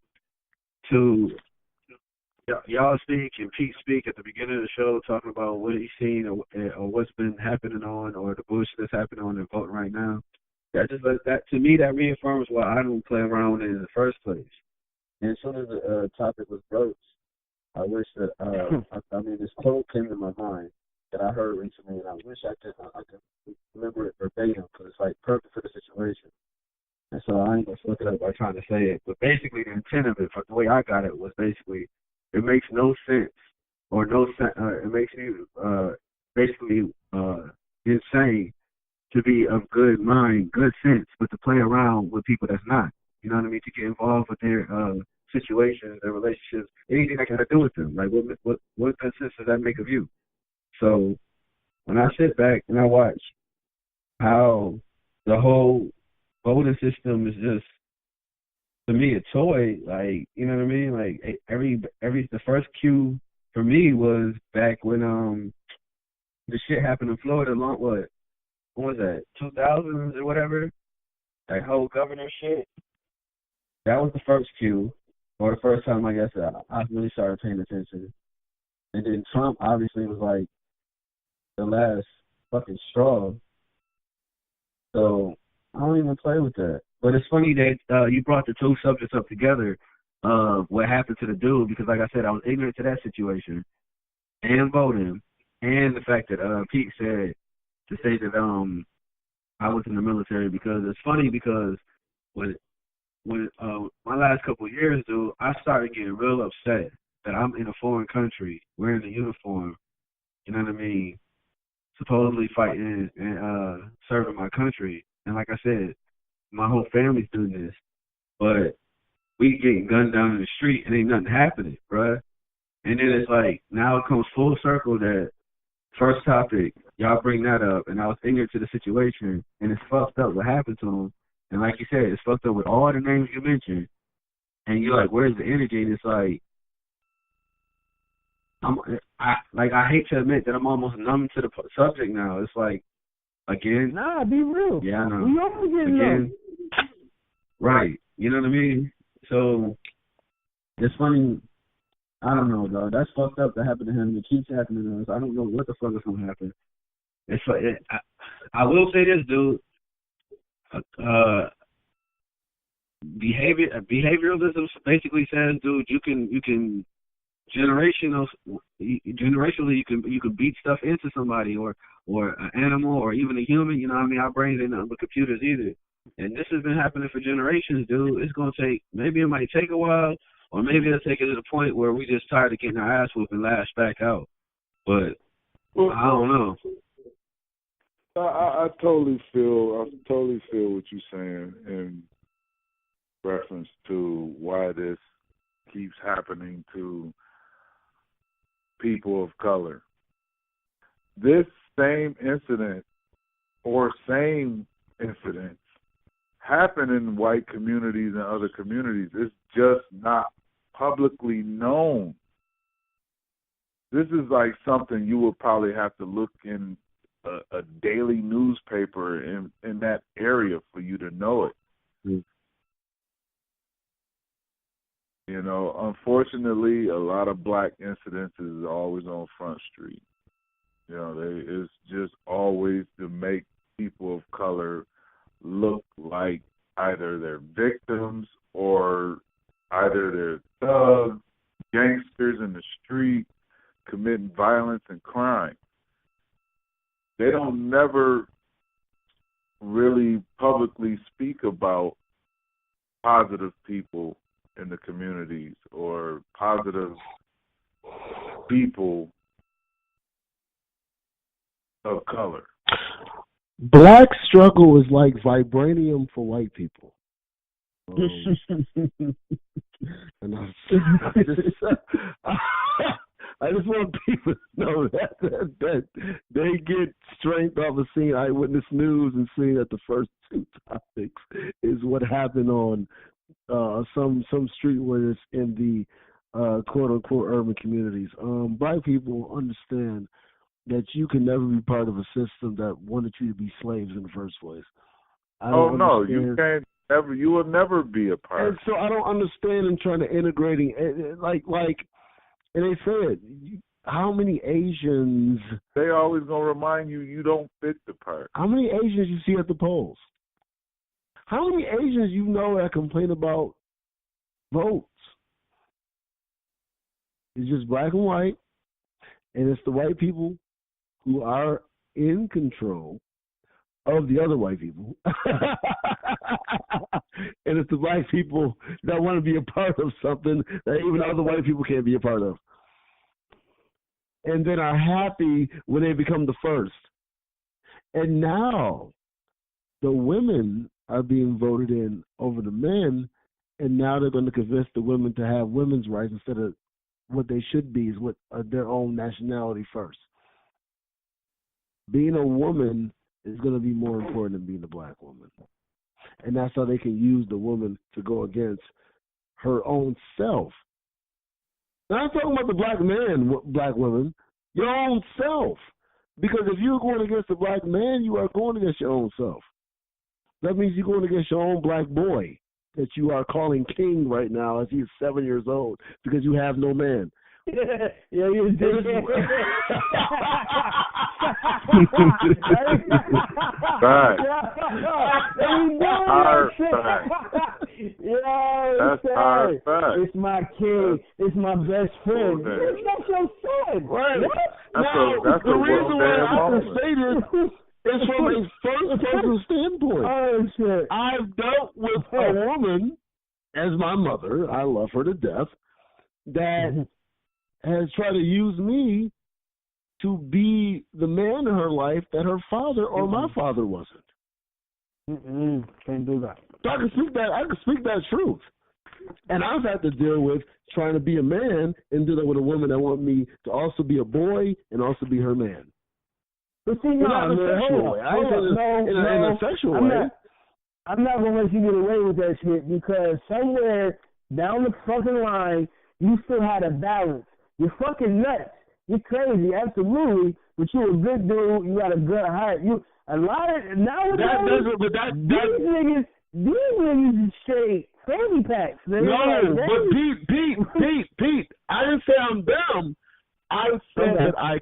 to y'all speak and Pete speak at the beginning of the show, talking about what he's seen or what's been happening on, or the bullshit that's happening on the vote right now. That to me, that reaffirms why I don't play around in the first place. And as soon as the topic was votes, I wish that this quote came to my mind that I heard recently, and I wish I could remember it verbatim because it's like perfect for the situation. And so I ain't gonna look it up by trying to say it, but basically the intent of it, from the way I got it, was basically it makes no sense, or it makes you basically insane to be of good mind, good sense, but to play around with people that's not. You know what I mean? To get involved with their situations, their relationships, anything that can have to do with them. Like, what good sense does that make of you? So when I sit back and I watch how the whole voting system is just, to me, a toy, like, you know what I mean? Like, the first cue for me was back when the shit happened in Florida, what was that, 2000s or whatever? That whole governor shit. That was the first cue, or the first time, I guess, I really started paying attention. And then Trump obviously was like the last fucking straw. So I don't even play with that. But it's funny that you brought the two subjects up together of what happened to the dude, because like I said, I was ignorant to that situation and voting, and the fact that Pete said to say that I was in the military, because it's funny because when my last couple of years, dude, I started getting real upset that I'm in a foreign country wearing a uniform, you know what I mean, supposedly fighting and serving my country. And like I said, my whole family's doing this, but we getting gunned down in the street and ain't nothing happening, bruh. And then it's like, now it comes full circle that first topic, y'all bring that up, and I was ignorant to the situation, and it's fucked up what happened to him. And like you said, it's fucked up with all the names you mentioned. And you're like, where's the energy? And it's like, I hate to admit that I'm almost numb to the subject now. It's like, again. Nah, be real. Yeah, I know. We all getting numb. Right. You know what I mean? So, it's funny. I don't know, dog. That's fucked up that happened to him. It keeps happening to us. I don't know what the fuck is going to happen. It's like, I will say this, dude. Behavioralism basically says, dude, you can generationally you can beat stuff into somebody or an animal or even a human. You know what I mean? Our brains ain't nothing but computers either. And this has been happening for generations, dude. It's gonna take, maybe it might take a while, or maybe it'll take it to the point where we just tired of getting our ass whooped and lash back out. But I don't know. I totally feel what you're saying in reference to why this keeps happening to people of color. This same incident or same incidents happen in white communities and other communities. It's just not publicly known. This is like something you would probably have to look in a daily newspaper in that area for you to know it. Mm. You know, unfortunately, a lot of black incidents is always on Front Street. You know, it's just always to make people of color look like either they're victims or either they're thugs, gangsters in the street committing violence and crime. They don't never really publicly speak about positive people in the communities or positive people of color. Black struggle is like vibranium for white people. And I just want people to know that they get strength off of seeing Eyewitness News and seeing that the first two topics is what happened on some streetwears in the quote unquote urban communities. Black people understand that you can never be part of a system that wanted you to be slaves in the first place. You can't ever. You will never be a part. And so I don't understand in trying to integrating like. And they said, how many Asians? They always gonna remind you don't fit the part. How many Asians you see at the polls? How many Asians you know that complain about votes? It's just black and white, and it's the white people who are in control of the other white people. And it's the black people that want to be a part of something that even other white people can't be a part of. And then are happy when they become the first. And now the women are being voted in over the men, and now they're going to convince the women to have women's rights instead of what they should be, is what their own nationality first. Being a woman is going to be more important than being a black woman. And that's how they can use the woman to go against her own self. Now, I'm talking about the black man, black woman, your own self. Because if you're going against the black man, you are going against your own self. That means you're going against your own black boy that you are calling king right now as he's 7 years old because you have no man. Yeah, you did. Right. That's our fact. It's my king. It's my best friend. That's your son. Right. That's the reason why I moment. can say this is from a first-person standpoint. Oh, shit. I've dealt with a woman as my mother. I love her to death. That has tried to use me to be the man in her life that her father or my father wasn't. Can't do that. So I can speak that truth. And I've had to deal with trying to be a man and dealing with a woman that want me to also be a boy and also be her man. But see, no, not in a sexual way. In a sexual way. I'm not going to let you get away with that shit because somewhere down the fucking line, you still had a balance. You're fucking nuts. You're crazy, absolutely. But you're a good dude. You got a good heart. These niggas is straight fanny packs. Man. No, but Pete. I didn't say I'm dumb. I said that I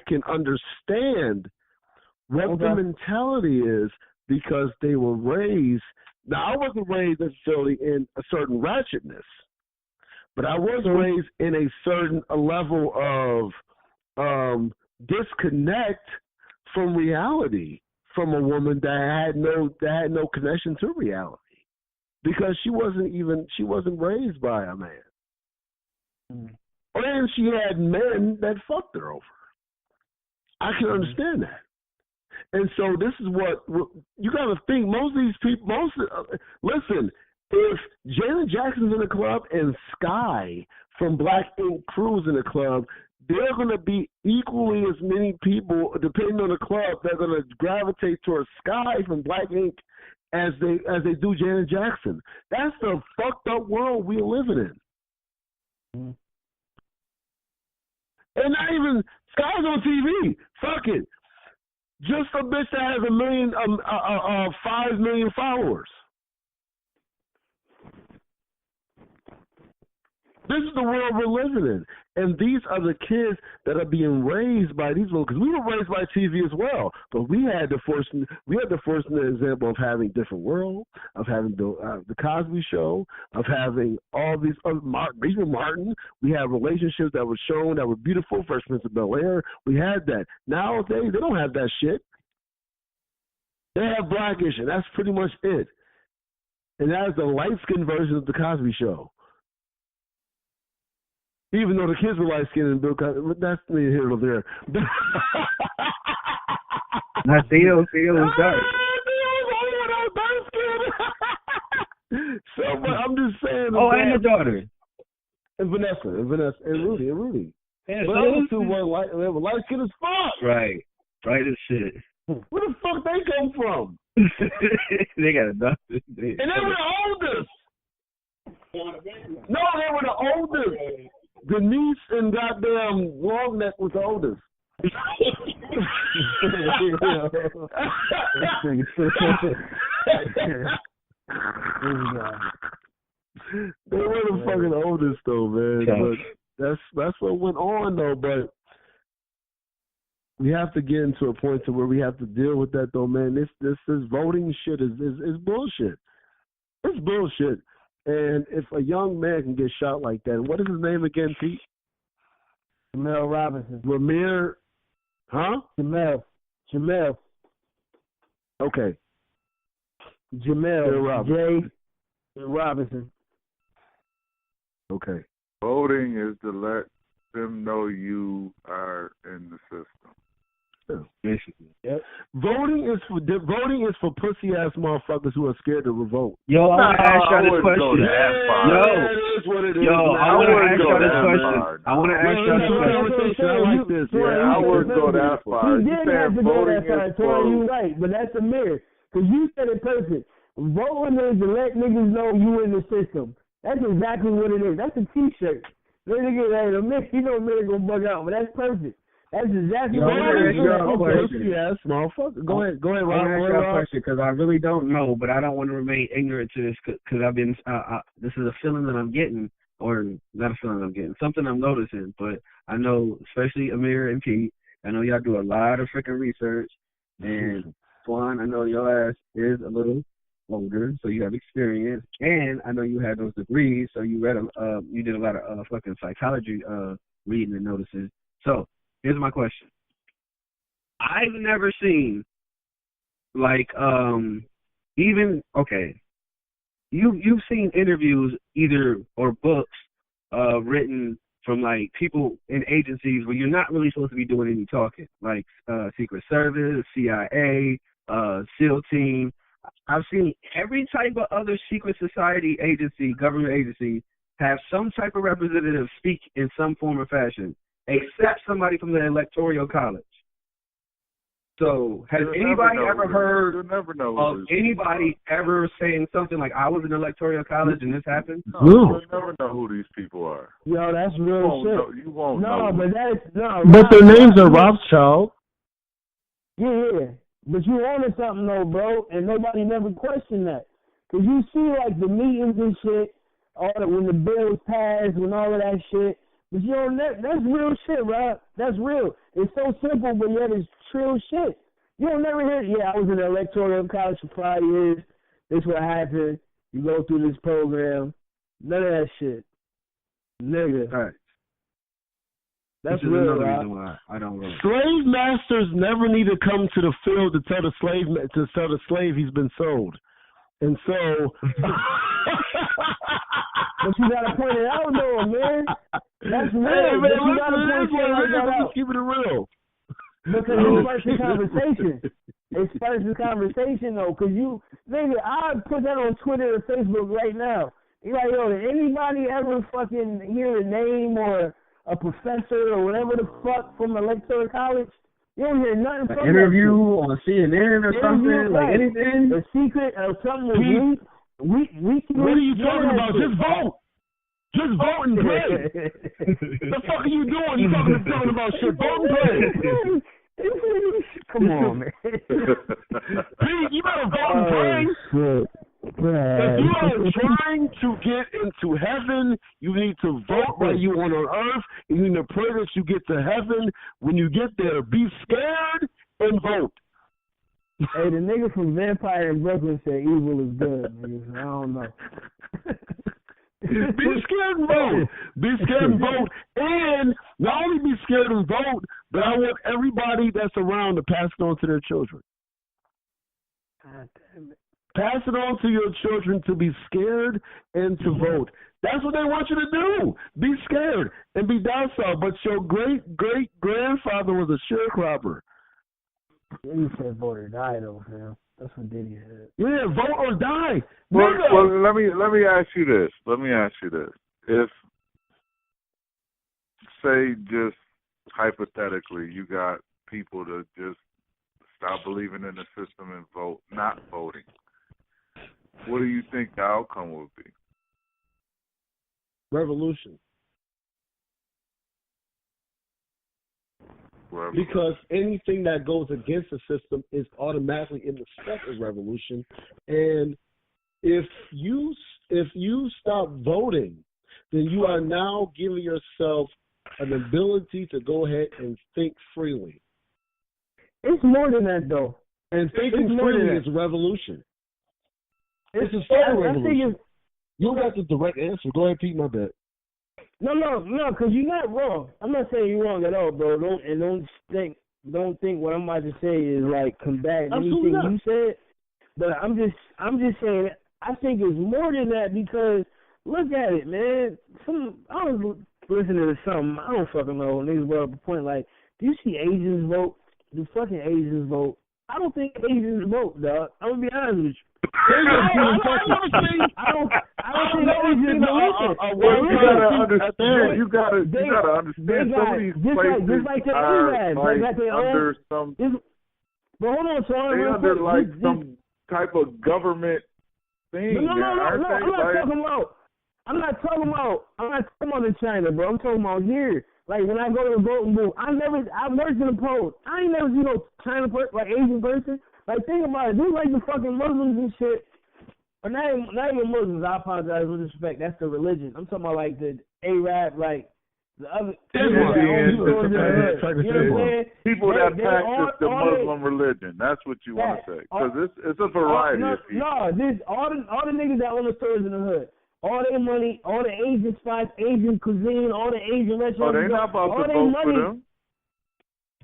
can understand what the mentality is because they were raised. Now I wasn't raised necessarily in a certain ratchetness, but I was raised in a certain level of disconnect from reality from a woman that had no connection to reality because she wasn't raised by a man. And she had men that fucked her over. I can understand that. And so this is what you got to think. Most of these people, listen, if Janet Jackson's in the club and Sky from Black Ink Crew's in the club, there are going to be equally as many people, depending on the club, that are going to gravitate towards Sky from Black Ink as they do Janet Jackson. That's the fucked up world we're living in. And not even Sky's on TV. Fuck it. Just a bitch that has 5 million followers. This is the world we're living in. And these are the kids that are being raised by these people. Because we were raised by TV as well. But we had the fortunate example of having Different World, of having the Cosby Show, of having all these other, even Martin. We had relationships that were shown that were beautiful. Fresh Prince of Bel-Air. We had that. Nowadays, they don't have that shit. They have Blackish, and that's pretty much it. And that is the light-skinned version of the Cosby Show. Even though the kids were light-skinned and Bill Cosby, that's neither here nor there. Now, Theo is dark. So, but I'm just saying. Oh, and the daughter. And Vanessa, and Rudy. Yeah, but those two were light-skinned as fuck. Right as shit. Where the fuck they come from? They got a doctor. And they were the oldest. No, they were the oldest. Denise and goddamn Longneck was the oldest. They were the fucking oldest though, man. But that's what went on though. But we have to get into a point to where we have to deal with that though, man. This voting shit is bullshit. It's bullshit. And if a young man can get shot like that, what is his name again, Pete? Jamel Robinson. Amir, huh? Jamel. Okay. Jamel. J. Robinson. Okay. Voting is to let them know you are in the system. Basically. Yep. Voting is for pussy ass motherfuckers who are scared to revote. Yo, I want to ask y'all this question. That is what it is. Yo, I want to ask y'all this question. I want to ask y'all this question. I wouldn't go that far. You did have to go that far, Tori, you right, but that's Amir. Because you said it perfect. Voting is to let niggas know you in the system. That's exactly what it is. That's a t-shirt. Amir, you know Amir gonna bug out, but that's perfect. That's exactly what it is. Yes, motherfucker. Go ahead, Rob. I want to ask you a question because I really don't know, but I don't want to remain ignorant to this because I've been. This is a feeling that I'm getting, or not a feeling I'm getting, something I'm noticing. But I know, especially Amir and Pete, I know y'all do a lot of freaking research, and Swan, I know your ass is a little older, so you have experience, and I know you had those degrees, so you read you did a lot of fucking psychology reading and notices. So. Here's my question. I've never seen, like, you've seen interviews or books written from, like, people in agencies where you're not really supposed to be doing any talking, like Secret Service, CIA, SEAL team, I've seen every type of other secret society agency, government agency, have some type of representative speak in some form or fashion, except somebody from the Electoral College. So, has anybody ever heard of anybody ever saying something like, I was in the Electoral College and this happened? No, you'll never know who these people are. Yo, that's real shit. You won't know. But that's, no. But their names are Rothschild. Yeah. But you wanted something, though, bro, and nobody never questioned that. Because you see, like, the meetings and shit, when the bills passed and all of that shit. But, you know, that's real shit, Rob. That's real. It's so simple, but yet it's true shit. You don't never hear, I was in the Electoral College for 5 years. This what happened. You go through this program. None of that shit. Nigga. All right. That's real, another reason why I don't know. Slave masters never need to come to the field to tell the slave he's been sold. And so, but you gotta point it out, though, man. That's real. Hey, man, you gotta point it out. Keep it real. Because it sparks the conversation. It sparks the conversation, though. Because I put that on Twitter or Facebook right now. You're like, yo, did anybody ever fucking hear a name or a professor or whatever the fuck from Electoral College? You don't hear nothing from an interview on CNN or something, like anything? A secret or something was leaked. What are you talking about? Just vote. Just vote and play. The fuck are you doing? You talking about shit. Vote and play. Come on, man. Pete, you better vote and play. Shit. If you are trying to get into heaven, you need to vote while you on earth. You need to pray that you get to heaven. When you get there, be scared and vote. Hey, the nigga from Vampire in Brooklyn said evil is good, niggas. I don't know. Be scared and vote. Be scared and vote. And not only be scared and vote, but I want everybody that's around to pass it on to their children. God damn it. Pass it on to your children to be scared and to vote. That's what they want you to do. Be scared and be docile. But your great-great-grandfather was a sharecropper. You said vote or die, though, fam. That's what Diddy said. Yeah, vote or die. Well, let me ask you this. If, say, just hypothetically, you got people to just stop believing in the system and vote, not voting, what do you think the outcome would be? Revolution. Because anything that goes against the system is automatically in the step of revolution. And if you stop voting, then you are now giving yourself an ability to go ahead and think freely. It's more than that, though. And thinking freely is a revolution. It's a social revolution. You got the direct answer. Go ahead, Pete, my bet. No, because you're not wrong. I'm not saying you're wrong at all, bro. Don't think what I'm about to say is like combat anything you said. But I'm just saying I think it's more than that because look at it, man. I was listening to something. I don't fucking know. Niggas brought up a point like, do you see Asians vote? Do fucking Asians vote? I don't think Asians vote, dog. I'm gonna be honest with you. I don't think Asians vote. You gotta understand some of these places just like the Arabs, they got their under own. But hold on, so they under like some type of government thing. No, I'm not talking about in China, bro. I'm talking about here. Like when I go to the voting booth, I worked in the polls. I ain't never seen no China person, like Asian person. Like think about it, they're like the fucking Muslims and shit. Or not even Muslims. I apologize with respect. That's the religion. I'm talking about like the Arab, like the other people that practice the Muslim religion. That's what you want to say, because it's a variety of people. No, this all the niggas that own the stores in the hood. All their money, all the Asian spots, Asian cuisine, all the Asian restaurants. Oh, they're not about to vote for them.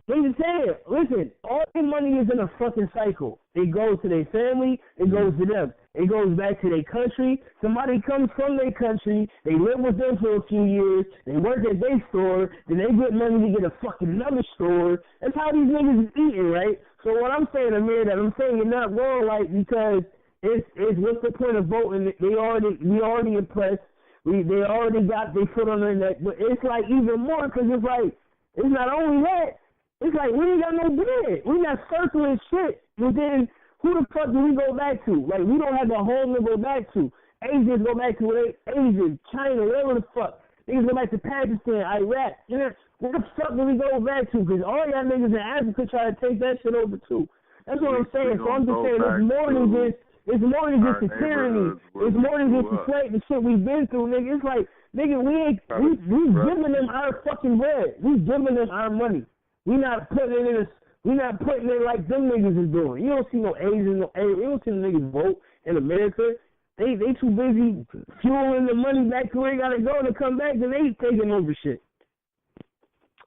I'm just saying, listen, all their money is in a fucking cycle. It goes to their family, it goes to them. It goes back to their country. Somebody comes from their country, they live with them for a few years, they work at their store, then they get money to get a fucking another store. That's how these niggas is eating, right? So what I'm saying, Amir, that I'm saying you're not wrong, like, because it's what's the point of voting? We already impressed. They already got their foot on their neck. But it's like even more because it's like it's not only that. It's like we ain't got no bread. We not circling shit. But then who the fuck do we go back to? Like we don't have a home to go back to. Asians go back to Asia, China, whatever the fuck. Niggas go back to Pakistan, Iraq. You know, where the fuck do we go back to? Because all y'all niggas in Africa try to take that shit over too. That's what I'm saying. So I'm just saying it's more than just. It's more than just the tyranny. It's more than just the shit we've been through, nigga. It's like, nigga, we giving them our fucking bread. We giving them our money. We not putting it like them niggas is doing. You don't see no Asian, you don't see the niggas vote in America. They too busy fueling the money back to where they gotta go to come back, and they taking over shit.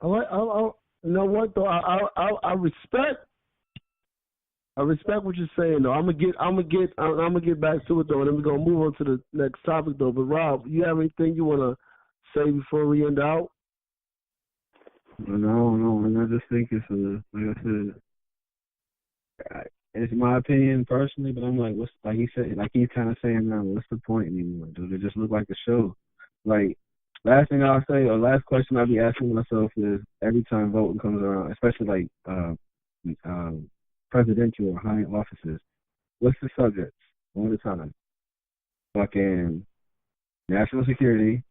You know what though? I respect. I respect what you're saying though. I'm gonna get back to it though, and then we're gonna move on to the next topic though. But Rob, you have anything you wanna say before we end out? No, and I just think it's like I said, it's my opinion personally, but I'm like, what's like he said, like he's kind of saying now, what's the point anymore? Dude, it just look like a show. Like last thing I'll say, or last question I'll be asking myself is every time voting comes around, especially like presidential or high offices, what's the subjects all the time? Fucking national security,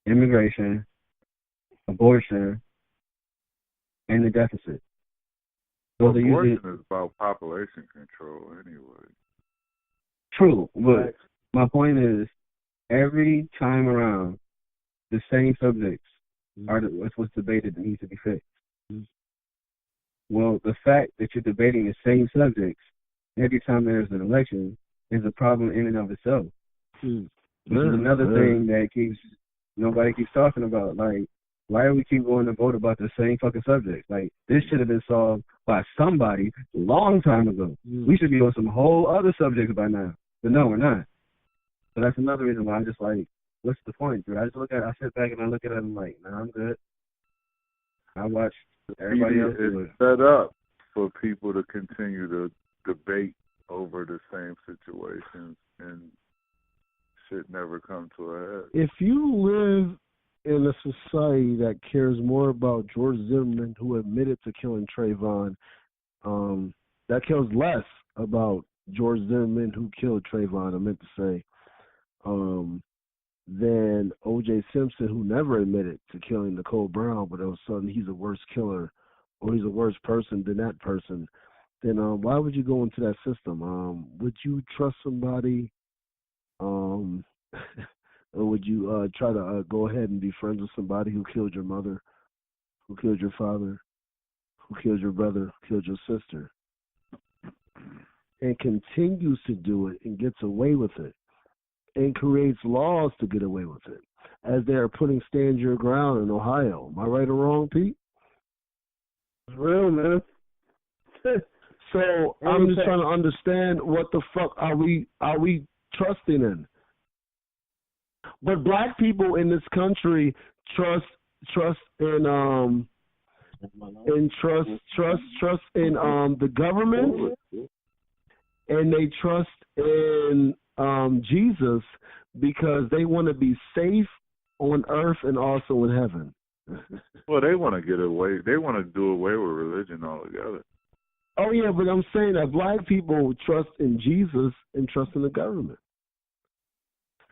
immigration, abortion, and the deficit. Well, abortion is about population control anyway. True, but my point is, every time around, the same subjects are what's debated that needs to be fixed. Well, the fact that you're debating the same subjects every time there's an election is a problem in and of itself. This is another thing that nobody keeps talking about. Like, why do we keep going to vote about the same fucking subject? Like, this should have been solved by somebody a long time ago. We should be on some whole other subjects by now. But no, we're not. So that's another reason why I'm just like, what's the point, dude? I sit back and I look at it and I'm like, nah, I'm good. I watch everybody else do it. It's set up for people to continue to debate over the same situations and shit never come to a head. If you live in a society that cares more about George Zimmerman, who admitted to killing Trayvon, that cares less about George Zimmerman, who killed Trayvon, I meant to say, than O.J. Simpson, who never admitted to killing Nicole Brown, but all of a sudden he's a worse killer or he's a worse person than that person, then why would you go into that system? Would you trust somebody, or would you try to go ahead and be friends with somebody who killed your mother, who killed your father, who killed your brother, who killed your sister, and continues to do it and gets away with it and creates laws to get away with it, as they are putting Stand Your Ground in Ohio? Am I right or wrong, Pete? It's real, man. So I'm just trying to understand what the fuck are we trusting in? But black people in this country trust in the government, and they trust in Jesus because they want to be safe on earth and also in heaven. Well, they want to get away. They want to do away with religion altogether. Oh yeah, but I'm saying that black people trust in Jesus and trust in the government.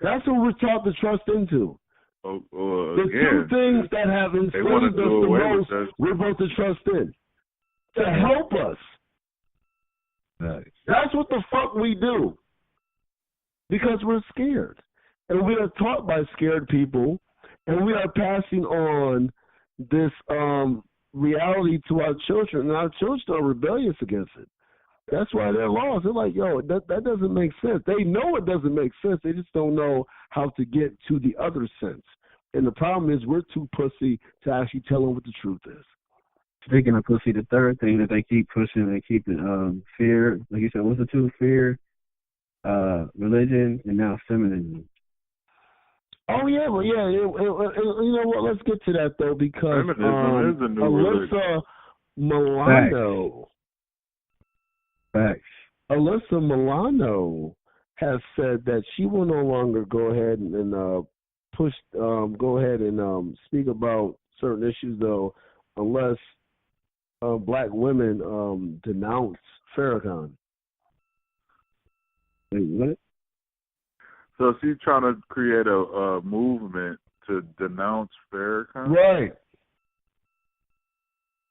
That's what we're taught to trust into. The two things that have enslaved us the most, we're supposed to trust in to help us. That's what the fuck we do. Because we're scared. And we are taught by scared people, and we are passing on this reality to our children, and our children are rebellious against it. That's why they're lost. They're like, yo, that doesn't make sense. They know it doesn't make sense. They just don't know how to get to the other sense. And the problem is we're too pussy to actually tell them what the truth is. Speaking of pussy, the third thing that they keep pushing, they keep fear. Like you said, what's the two? Fear, religion, and now feminism. Oh yeah, well yeah. You know what? Let's get to that though, because feminism is a new Alyssa religion. Milano Facts. Alyssa Milano has said that she will no longer go ahead and go ahead and speak about certain issues, though, unless black women denounce Farrakhan. Wait, what? So she's trying to create a movement to denounce Farrakhan? Right.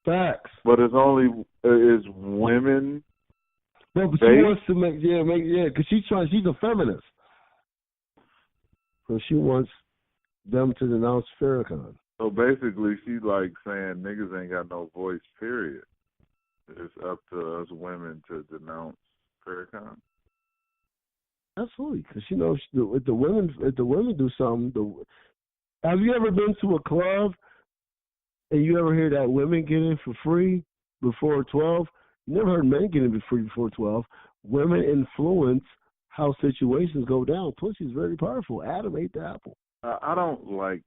Facts. But it's only is women. No, but she wants to because she's a feminist. So she wants them to denounce Farrakhan. So basically, she's like saying niggas ain't got no voice, period. It's up to us women to denounce Farrakhan. Absolutely, because if the women do something, have you ever been to a club and you ever hear that women get in for free before 12? You never heard men get in for free before 12. Women influence how situations go down. Pussy is very powerful. Adam ate the apple. I don't like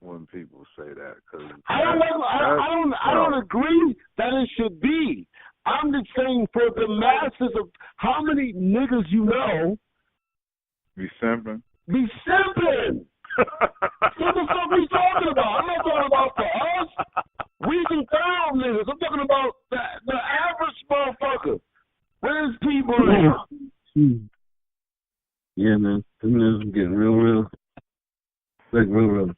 when people say that because I don't agree that it should be. I'm just saying for the masses of how many niggas you know be simping. Be simping. What the fuck are we talking about? I'm not talking about for us. We can found niggas. I'm talking about the average motherfucker. Where's people at? Yeah, man. Feminism getting real. Like real.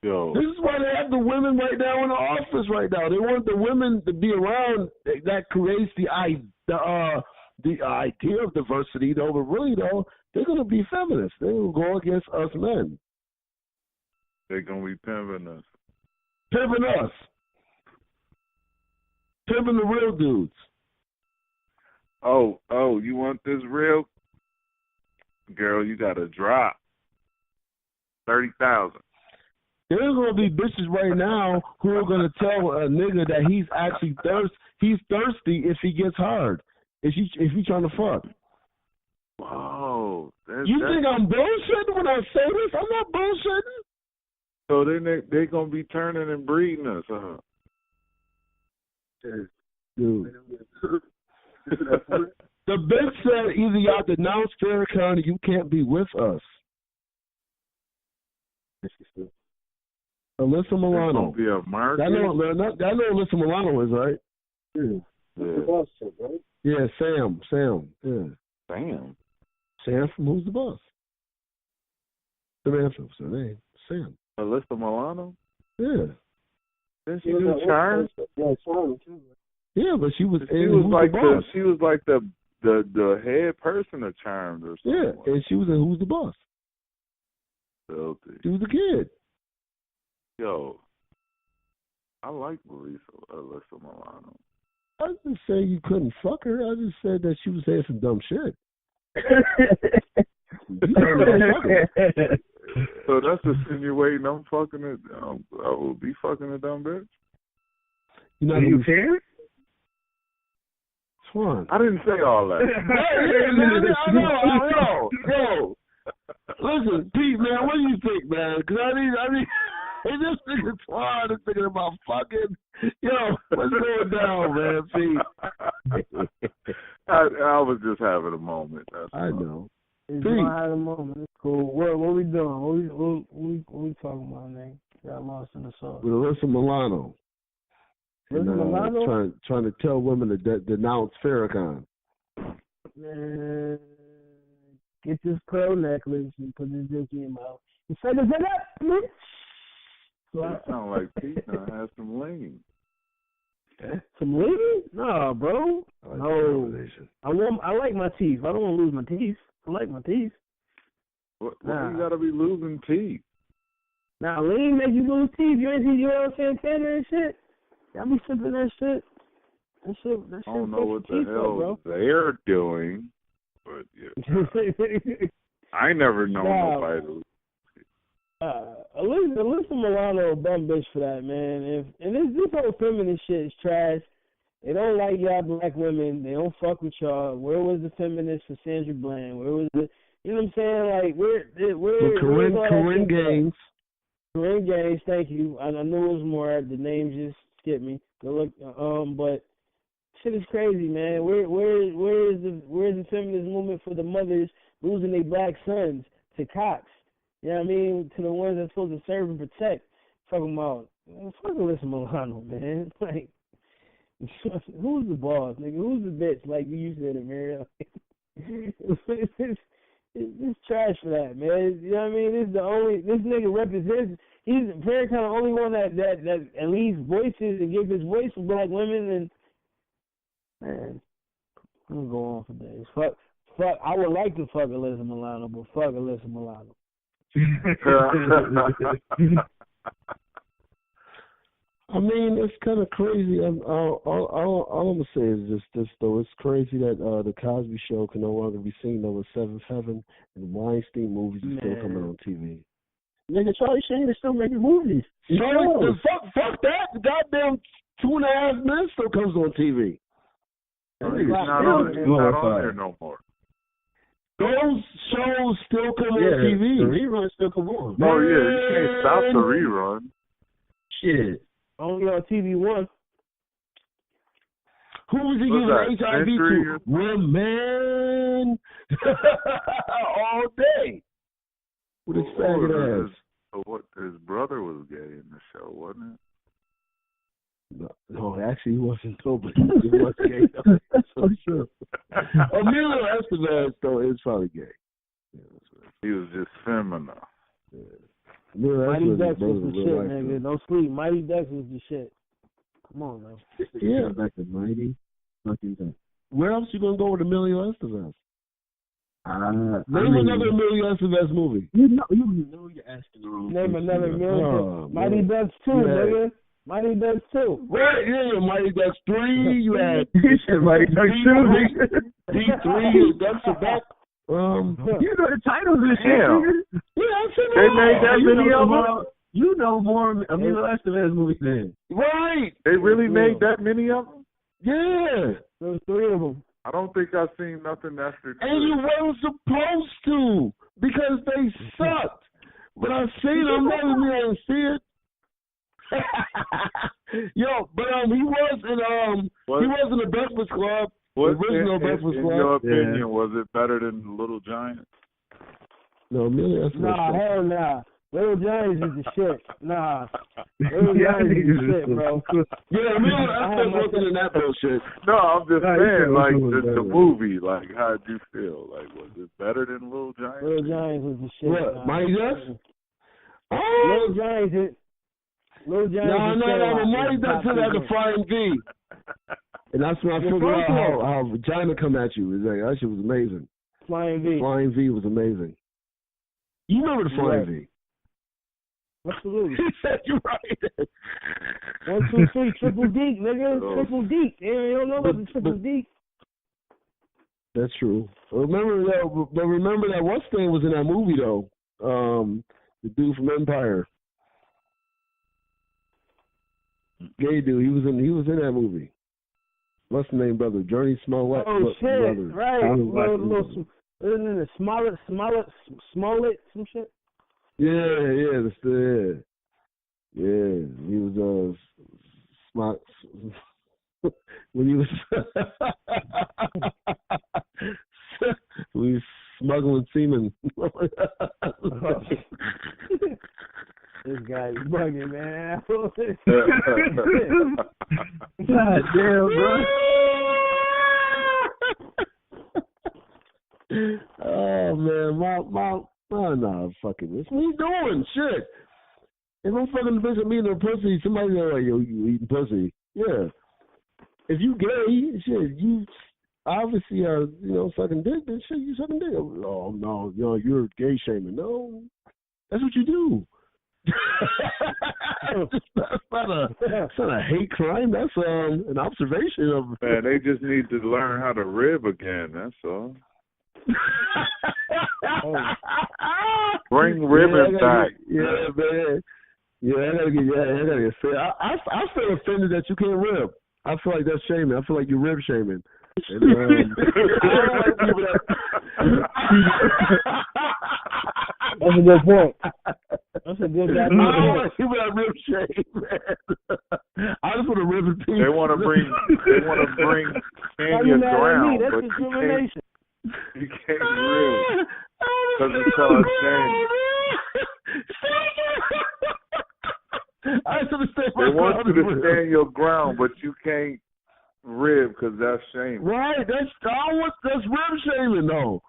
Yo. This is why they have the women right now in the office right now. They want the women to be around. That creates the idea of diversity, though. But really, though, they're going to be feminists. They're going to go against us men. They're going to be pimping us. Pimping us. Pimping the real dudes. Oh, you want this real? Girl, you got to drop 30,000. There's going to be bitches right now who are going to tell a nigga that he's actually thirsty if he gets hard. If he trying to fuck. Whoa. You think I'm bullshitting when I say this? I'm not bullshitting. So then they're going to be turning and breeding us, huh? Dude. The bitch said either y'all denounce Farrakhan or you can't be with us. Alyssa Milano. Be a market. I know Alyssa Milano is, right? Yeah. Yeah, Sam. Yeah. Sam from Who's the Boss? Samantha, what's her name? Sam. Alyssa Milano? Yeah. Didn't she do Charm? Yeah, but she was She was like the head person of Charmed or something. Yeah, and she was in Who's the Boss? Filthy. She was a kid. Yo, I like Alyssa Milano. I didn't say you couldn't fuck her. I just said that she was saying some dumb shit. So that's insinuating I'm fucking it. I will be fucking a dumb bitch. You care? Swan. I didn't say all that. I know. Yo, listen, Pete, man, what do you think, man? Because I mean, this nigga Twan is thinking about fucking. Yo, what's going down, man, Pete? I was just having a moment. I know. It's just having a moment. It's cool. What we doing? What we talking about, man? Got lost in the sauce. With Alyssa Milano. Milano? Trying to tell women to denounce Farrakhan. Man, get this pearl necklace and put this dick in your mouth. You said it up, bitch. That sound like Pete now has some lean. Some lean? Nah, bro. No. I like my teeth. I don't want to lose my teeth. I like my teeth. Why you gotta be losing teeth? Nah, lean make you lose teeth. You ain't see Joel Santana and shit? Y'all be sipping that shit. That shit I don't know what the hell bro. they're doing, but yeah. I never known nobody to. Alyssa Milano a bum bitch for that, man. This whole feminist shit is trash. They don't like y'all black women. They don't fuck with y'all. Where was the feminist for Sandra Bland? Where was the, you know what I'm saying? Like, where Corinne Gaines. Corinne Gaines, thank you. I knew it was more. The name just skipped me. Good look, but shit is crazy, man. Where is the feminist movement for the mothers losing their black sons to cops? You know what I mean? To the ones that's supposed to serve and protect. Talking about, fuck Alyssa Milano, man. Like, who's the boss, nigga? Who's the bitch? Like you said, Amir. It's trash for that, man. You know what I mean? This nigga represents. He's very kind of the only one that at least voices and gives his voice for black women. And man, I'm gonna go on for days. Fuck. I would like to fuck Alyssa Milano, but fuck Alyssa Milano. I mean, it's kind of crazy. All I'm gonna say is just this, though. It's crazy that the Cosby Show can no longer be seen. Though, with Seventh Heaven and Weinstein movies are still coming on TV. Nigga, Charlie Sheen is still making movies. Fuck that! The goddamn 2.5 minutes still comes on TV. He's not on there no more. Those shows still come on TV. The reruns still come on. Oh yeah, you can't stop the rerun. Shit. Only on TV One. Who was he giving HIV to? Women. All day. With his faggot ass. What, his brother was gay in the show, wasn't it? No, actually he wasn't. But he was gay. That's for sure. Emilio Estevez, though, is probably gay. Yeah, he was just feminine. Yeah. Mighty Ducks was the shit, nigga. Don't sleep. Mighty Ducks was the shit. Come on, man. Yeah. Back to Mighty. Where else you gonna go with Emilio Estevez? Name another Emilio Estevez movie. You know you're asking the wrong. Name another Emilio. Mighty Ducks 2, nigga. Mighty Ducks 2. Right, yeah, Mighty Ducks 3. You had Mighty Ducks 2. D3. Ducks are back. You know the titles and shit. Yeah, they made that many of them. You know more Emilio Estevez movies than. Right. They really made that many of them? Yeah. There's 3 of them. I don't think I've seen nothing after 2. And you weren't supposed to because they sucked. But I seen them. Never didn't see it. Yo, but he was in the Breakfast Club. The original Breakfast Club. In your opinion, was it better than Little Giants? No, Emilio Estevez. Nah, hell nah. Little Giants is the shit. Nah. Little Giants is the shit, bro. Yeah, Emilio Estevez wasn't in that bullshit. No, I'm just saying, like, the movie, like, how did you feel? Like, was it better than Little Giants? Little Giants was the shit. What, Mighty Ducks? Little Giants is... No, Mighty Ducks had the flying V. And that's when I figured out how vagina come at you. It's like, that shit was amazing. Flying V. Flying V was amazing. You remember the Flying V? Absolutely. He said you're right. 1, 2, 3, triple D, nigga. Triple D. You don't know about the triple D. That's true. Remember that what's name was in that movie though. The dude from Empire. Gay dude. He was in that movie. What's the name, brother? Journey Smollett. Oh shit! Brother. Right. Isn't it Smollett, some shit? Yeah. He was smart when he was smuggling semen. This guy's bugging, man. God damn, bro. Oh man, nah, fucking this. What are you doing? Shit. If I'm fucking the bitch and eating a pussy, somebody's like, yo, you eating pussy. Yeah. If you gay, shit, you obviously are, sucking dick, then shit, you sucking dick. Oh no, you're gay shaming. No. That's what you do. That's not a hate crime. That's an observation of. Man, they just need to learn how to rib again. That's all. Bring ribbon back. Yeah, man. Yeah, I gotta get fit. I feel offended that you can't rib. I feel like that's shaming. I feel like you're rib shaming. And, that's a good point. That's a good guy. I don't want people that rib shame, man. I just want to ribbon peace. They want to bring stand your ground, that's but discrimination. you can't rib because it's called shame. They want you to stand your ground, but you can't rib because that's shame. Right, that's rib shaming though.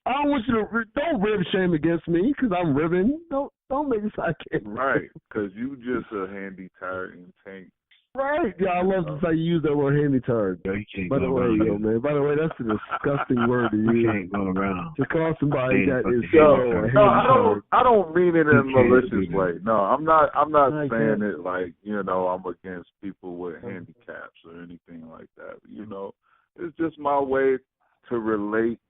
I don't want you to don't rib shame against me because I'm ribbing. Don't make me say I can't. Right, because you just a handy tired and tank. Right, yeah, I love how you use that word handy tired. Yo, you can't By the way, man. By the way, that's a disgusting word to use. You can't go around To call somebody that is I don't mean it in a malicious way. No, I'm not saying it like, I'm against people with handicaps or anything like that. It's just my way to relate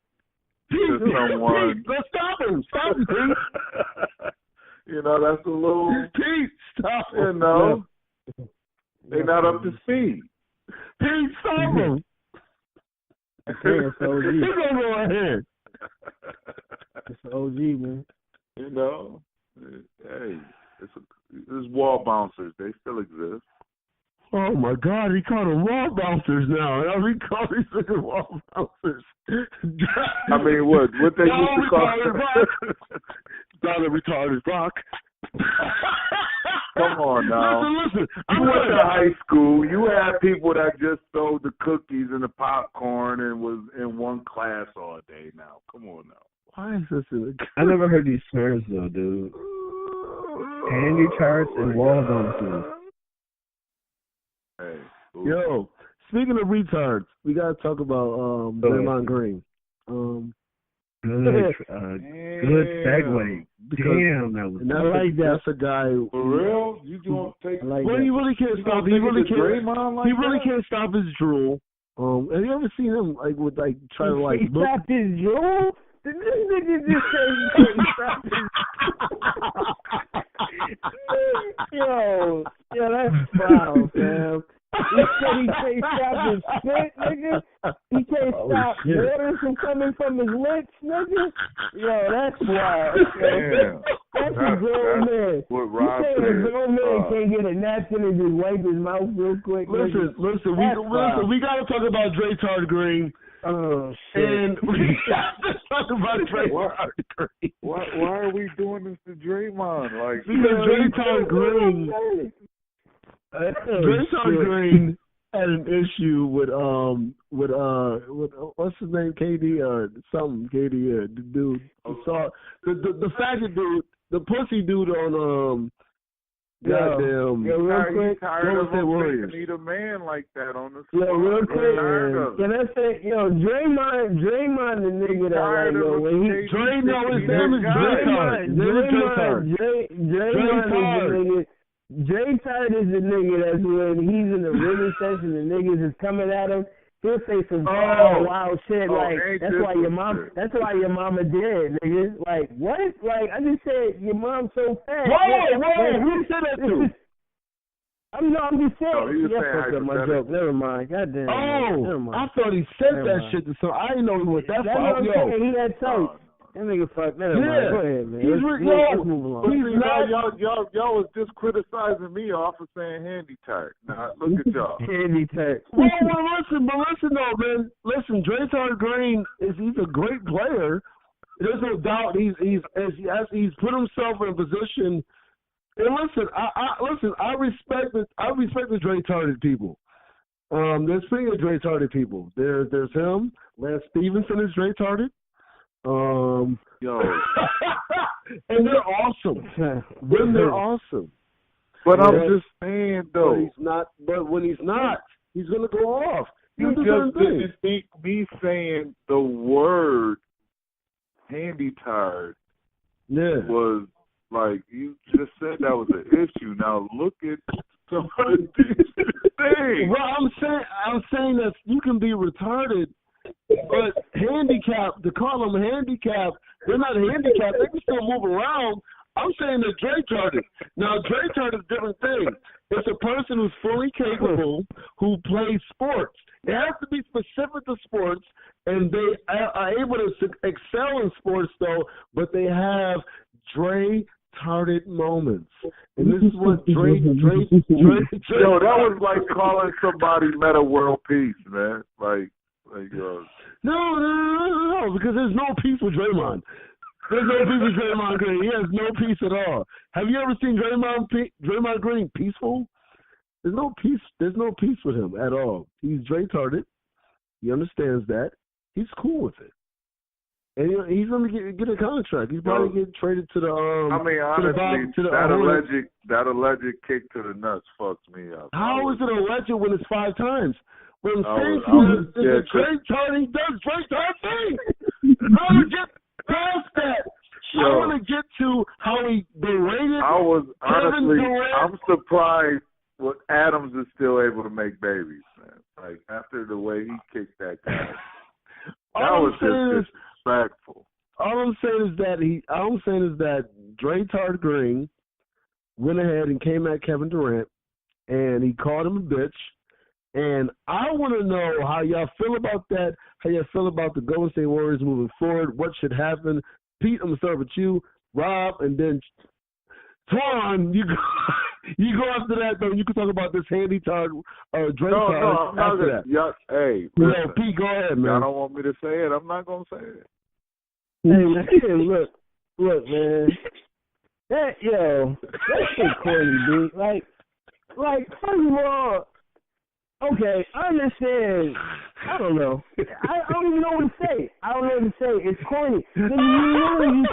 to someone. Let's stop him, Pete. That's a little Pete, stop him. They're not up to speed. Pete, stop him. He's gonna go ahead. It's an OG, man. Hey, it's wall bouncers. They still exist. Oh my God, he called them wall bouncers now. He called these niggas wall bouncers. I mean, what they used to call it? Dollar retarded rock. Come on now. Listen. You went to high school. You had people that just sold the cookies and the popcorn and was in one class all day now. Come on now. Why is this in I never heard these terms though, dude. Handy charts and wall bouncers. Hey. Ooh. Yo, speaking of retards, we gotta talk about Draymond Green. Good segue. Damn, that was. That's a guy. For real? You gonna take? He really can't stop. He really can't stop his drool. Have you ever seen him try to He stopped his drool? Did this nigga just say he stopped his Yo, that's foul, fam. He said he can't stop his spit, nigga. He can't stop water from coming from his lips, nigga. Yo, that's wild. Damn. That's a grown man. What Rob said. A grown man can't get a napkin and just wipe his mouth real quick. Listen, we gotta talk about Draymond Green. Oh shit! And we gotta talk about Draymond Green. Why are we doing this to Draymond? Because Draymond Green. Draymond Green had an issue with what's his name, KD the dude. The faggot dude, the pussy dude on goddamn. Real quick, tired of him need a man like that on the spot. Real quick, can I say, Draymond the nigga that when he his name is Draymond. Draymond is the nigga. J-Tide is the nigga that's when he's in the ribbon session and niggas is coming at him, he'll say some wild shit that's why your mama dead, nigga. Like, what? Like, I just said your mom's so fat. Whoa, who said that to? I'm just saying. No, he was saying my joke. Never mind. Goddamn. Never mind. I thought he said that shit to someone. I didn't know he went that far. He had tight. That nigga fucked. Never mind. Go ahead, man. Let's move along. Y'all was just criticizing me off of saying handy tight. Now look at y'all. Handy tight. Well, listen though, man. Listen, Draymond Green he's a great player. There's no doubt he's put himself in a position. And listen, I respect the Draymond people. There's plenty of Draymond people. There's him. Lance Stevenson is Draymond. Yo. And they're awesome. They're awesome. But I'm just saying though. But when he's not, he's gonna go off. You just didn't think me saying the word handy tired was like you just said that was an issue. Now look at some of these things. Well, I'm saying that you can be retarded. But handicapped, to call them handicapped, they're not handicapped. They can still move around. I'm saying that Draymond. Now, Draymond is a different thing. It's a person who's fully capable who plays sports. It has to be specific to sports, and they are able to excel in sports, though, but they have Draymond retarded moments. And this is what Drake. Yo, that was like calling somebody Meta World Peace, man. No, because there's no peace with Draymond. There's no peace with Draymond Green. He has no peace at all. Have you ever seen Draymond Green peaceful? There's no peace. There's no peace with him at all. He's retarded. He understands that. He's cool with it. And he's going to get a contract. He's probably getting traded to the. Honestly, that alleged kick to the nuts fucks me up. How is it alleged when it's 5 times? When Stacey does Drake thing. How to get past that? I want to get to how he berated. I'm surprised what Adams is still able to make babies, man. Like after the way he kicked that guy, that was just disrespectful. All I'm saying is that Draytard Green went ahead and came at Kevin Durant, and he called him a bitch. And I want to know how y'all feel about that, how y'all feel about the Golden State Warriors moving forward, what should happen. Pete, I'm going to start with you, Rob, and then Twan, you go after that, though. You can talk about this handy-tard Drake after that. Hey, listen, Pete, go ahead, man. Y'all don't want me to say it. I'm not going to say it. Hey, man, look, man. That shit corny, dude. Like, first of all, okay, I understand. I don't know. I don't even know what to say. It's corny. You knew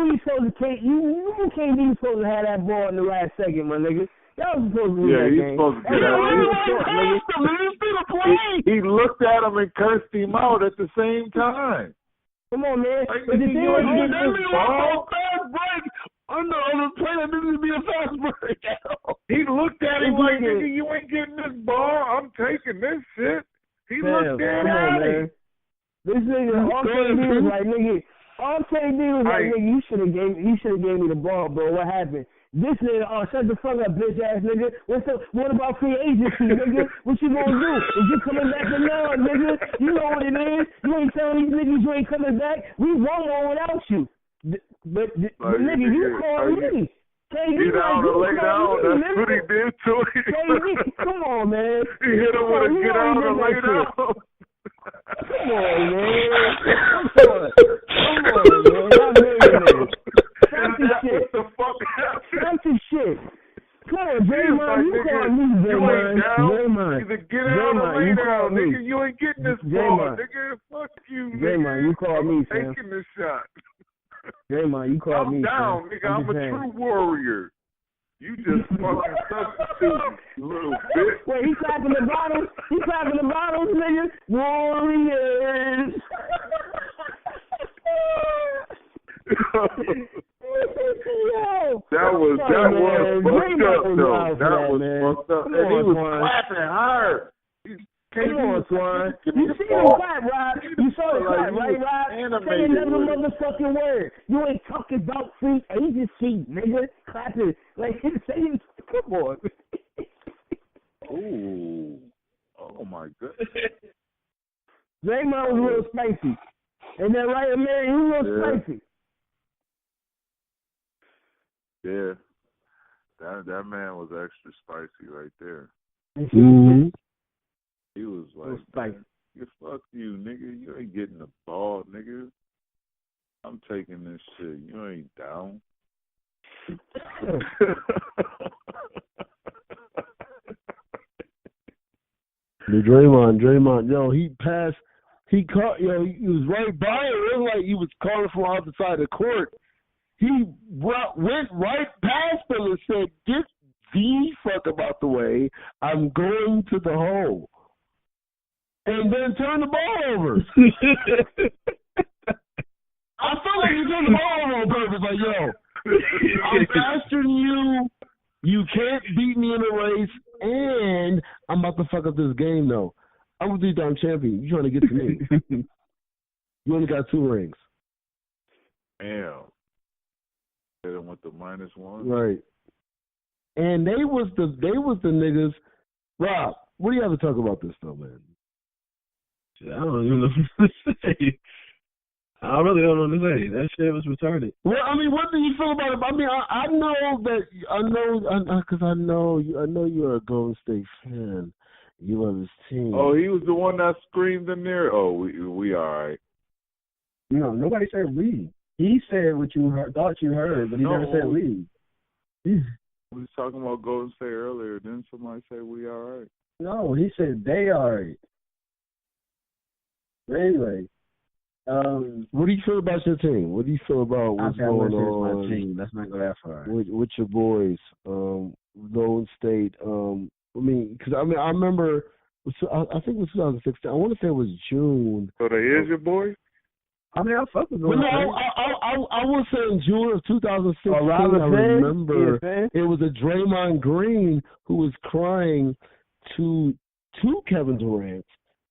you supposed to take. You KD was supposed to have that ball in the last second, my nigga. Y'all was supposed to win that game. Supposed to get out. He looked at him and cursed him out at the same time. Come on, man. On the play, that didn't be a fast break. He looked at him like, nigga, you ain't getting this ball. I'm taking this shit. He looked at him. This nigga, all KD was like, nigga, you should have gave me the ball, bro. What happened? This nigga, shut the fuck up, bitch ass nigga. What about free agency, nigga? What you gonna do? Is you coming back or not, nigga? You know what it is. You ain't telling these niggas you ain't coming back. We won one without you. But nigga, you called me. KD, get out or lay down. That's what he did to him. KD, come on, man. He hit him with a get out or lay down. Come on, man. I'm millionaires. Stop this shit. What the fuck happened? Stop this shit. Come on, Draymond, you call me, Draymond. Either get out or lay down, nigga. You ain't getting this ball, nigga. Fuck you, nigga. Draymond, you called me, fam. I'm taking this shot. Draymond, you called me. I'm down, nigga. I'm a true warrior. You just fucking substitute, you little bitch. Wait, he clapping the bottles? Nigga? Warriors. That was fucked up, though. That was fucked up. And he was clapping hard. Come on, Swan. You see him clap, Rob. You saw the clap, right, Rob? Say another motherfucking word. You ain't talking about free agency, nigga. Clapping. Like, say it. Come on. Ooh. Oh, my goodness. Draymond was real spicy. Ain't that right, Amir? He was real spicy. Yeah. That man was extra spicy right there. Mm-hmm. He was like, fuck you, nigga. You ain't getting the ball, nigga. I'm taking this shit. You ain't down. Draymond, he caught, he was right by it. It was like he was calling from out the side of the court. He went right past him and said, get the fuck about the way. I'm going to the hole. And then turn the ball over. I feel like you turned the ball over on purpose. Like, yo, I'm faster than you. You can't beat me in a race. And I'm about to fuck up this game, though. I'm a 3-time champion. You trying to get to me. You only got 2 rings. Damn. They went to -1. Right. And they was the niggas. Rob, what do you have to talk about this, though, man? I don't even know what to say. I really don't know what to say. That shit was retarded. Well, I mean, what do you feel about it? I mean, I know because I know you're a Golden State fan. You love his team. Oh, he was the one that screamed in there. Oh, we all right. No, nobody said leave. He said what you thought you heard, but he never said leave. We was talking about Golden State earlier. Didn't somebody say we all right? No, he said they are right. But anyway, what do you feel about your team? What do you feel about what's going on? My team. Let's not go that far. With your boys, Golden State. I mean, because I remember. I think it was 2016. I want to say it was June. So they is your boys? I mean, I fuck with them. Well, no, I will say in June of 2016, I remember it was a Draymond Green who was crying to Kevin Durant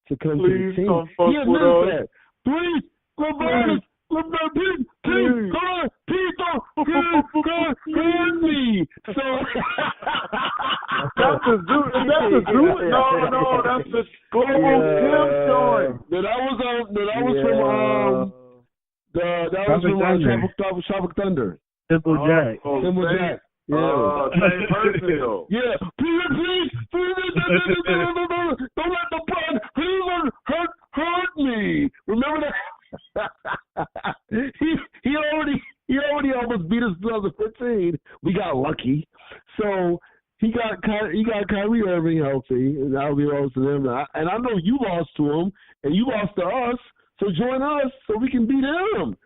to come to the team. Come fuck he admitted that. Please, LeBron, please, God, hurt me. So that's a dude. No, that's the Global Kim joint. That was from Tropic Thunder. Simple Jack. Simple Jack. Yeah. Same person though. Yeah. Please, don't let the blood hurt me. Remember that? he already almost beat us in 2015. We got lucky. So he got Kyrie Irving healthy, and that'll be lost to them. And I know you lost to him, and you lost to us. So join us so we can beat him.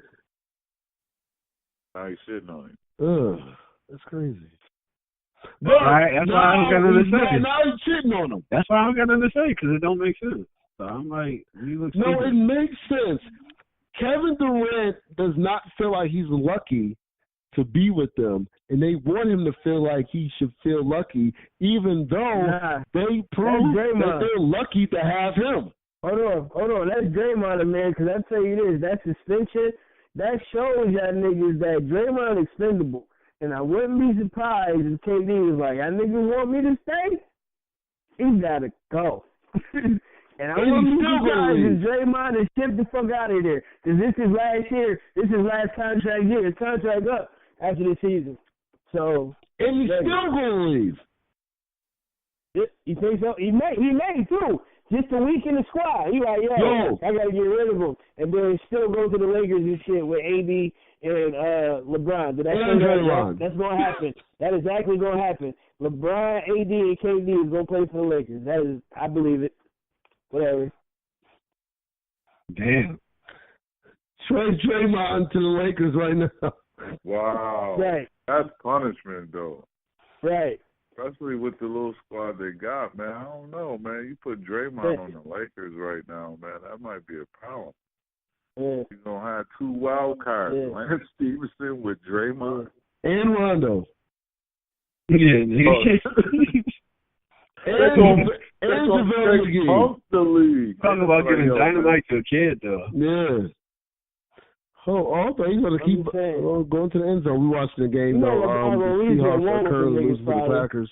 I ain't shitting on him. Ugh, that's crazy. But that's why I don't got nothing to say. Now he's cheating on him. That's why I don't got nothing to say, because it don't make sense. So I'm like, you look no, stupid. it makes sense. Kevin Durant does not feel like he's lucky to be with them, and they want him to feel like he should feel lucky, even though they prove that they're lucky to have him. Hold on. That's Draymond, man, because I tell you this, that suspension, that shows y'all niggas that Draymond expendable. And I wouldn't be surprised if KD was like, y'all niggas want me to stay? He gotta go. And I wouldn't be surprised if Draymond is shipped the fuck out of there. Because this is last year. This is last contract year. His contract up after this season. So. And he's still gonna leave. You think so? He may too. Just a week in the squad. He like, yo, I gotta get rid of him. And then still go to the Lakers and shit with AD and LeBron. Did I say that? That's gonna happen. That is exactly gonna happen. LeBron, AD, and KD is gonna play for the Lakers. That is, I believe it. Whatever. Damn. Trade Draymond to the Lakers right now. Wow. Right. That's punishment though. Right. Especially with the little squad they got, man. I don't know, man. You put Draymond on the Lakers right now, man. That might be a problem. Yeah. You're going to have two wild cards. Yeah. Lance Stevenson with Draymond. And Rondo. Yeah. And the league. Talking about giving dynamite to a kid, though. Yeah. I thought he's going to keep going to the end zone. We watching the game, though. The Seahawks are currently losing to the Packers.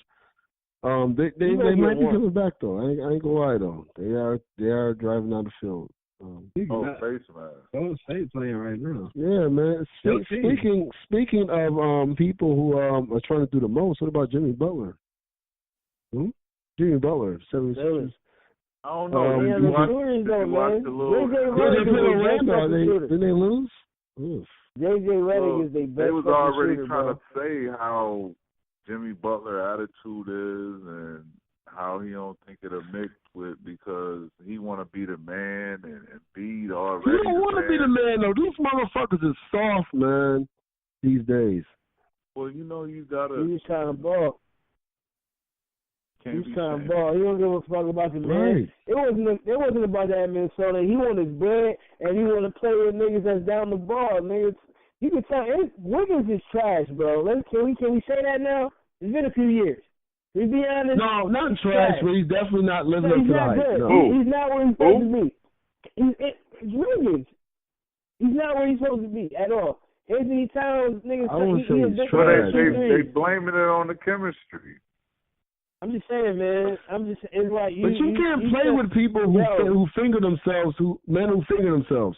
They might be coming back, though. I ain't going to lie, though. They are driving down the field. Face mask. Oh, State playing right now. Yeah, man. Speaking of people who are trying to do the most, what about Jimmy Butler? Who? Jimmy Butler, 76ers. I don't know. Did you watch the little... Didn't they lose? Oof. J.J. Redick is their best. They was already shooter, trying to say how Jimmy Butler attitude is and how he don't think it'll mix with because he want to be the man and be already. He don't want to be the man though. These motherfuckers is soft, man. These days. Well, you gotta. He's trying to ball. He's trying to ball. He don't give a fuck about the man. Right. It wasn't about that in Minnesota. He want his bread and he want to play with niggas that's down the ball. Niggas, you can tell Wiggins is trash, bro. Can we say that now? It's been a few years. We be honest. No, not trash, but he's definitely not living up to the hype. No. He's not where he's supposed to be. It's Wiggins. He's not where he's supposed to be at all. Anthony Towns, niggas. I wouldn't say he's trash. They blaming it on the chemistry. I'm just saying, man. It's like you. But you can't play with people who finger themselves, men who finger themselves.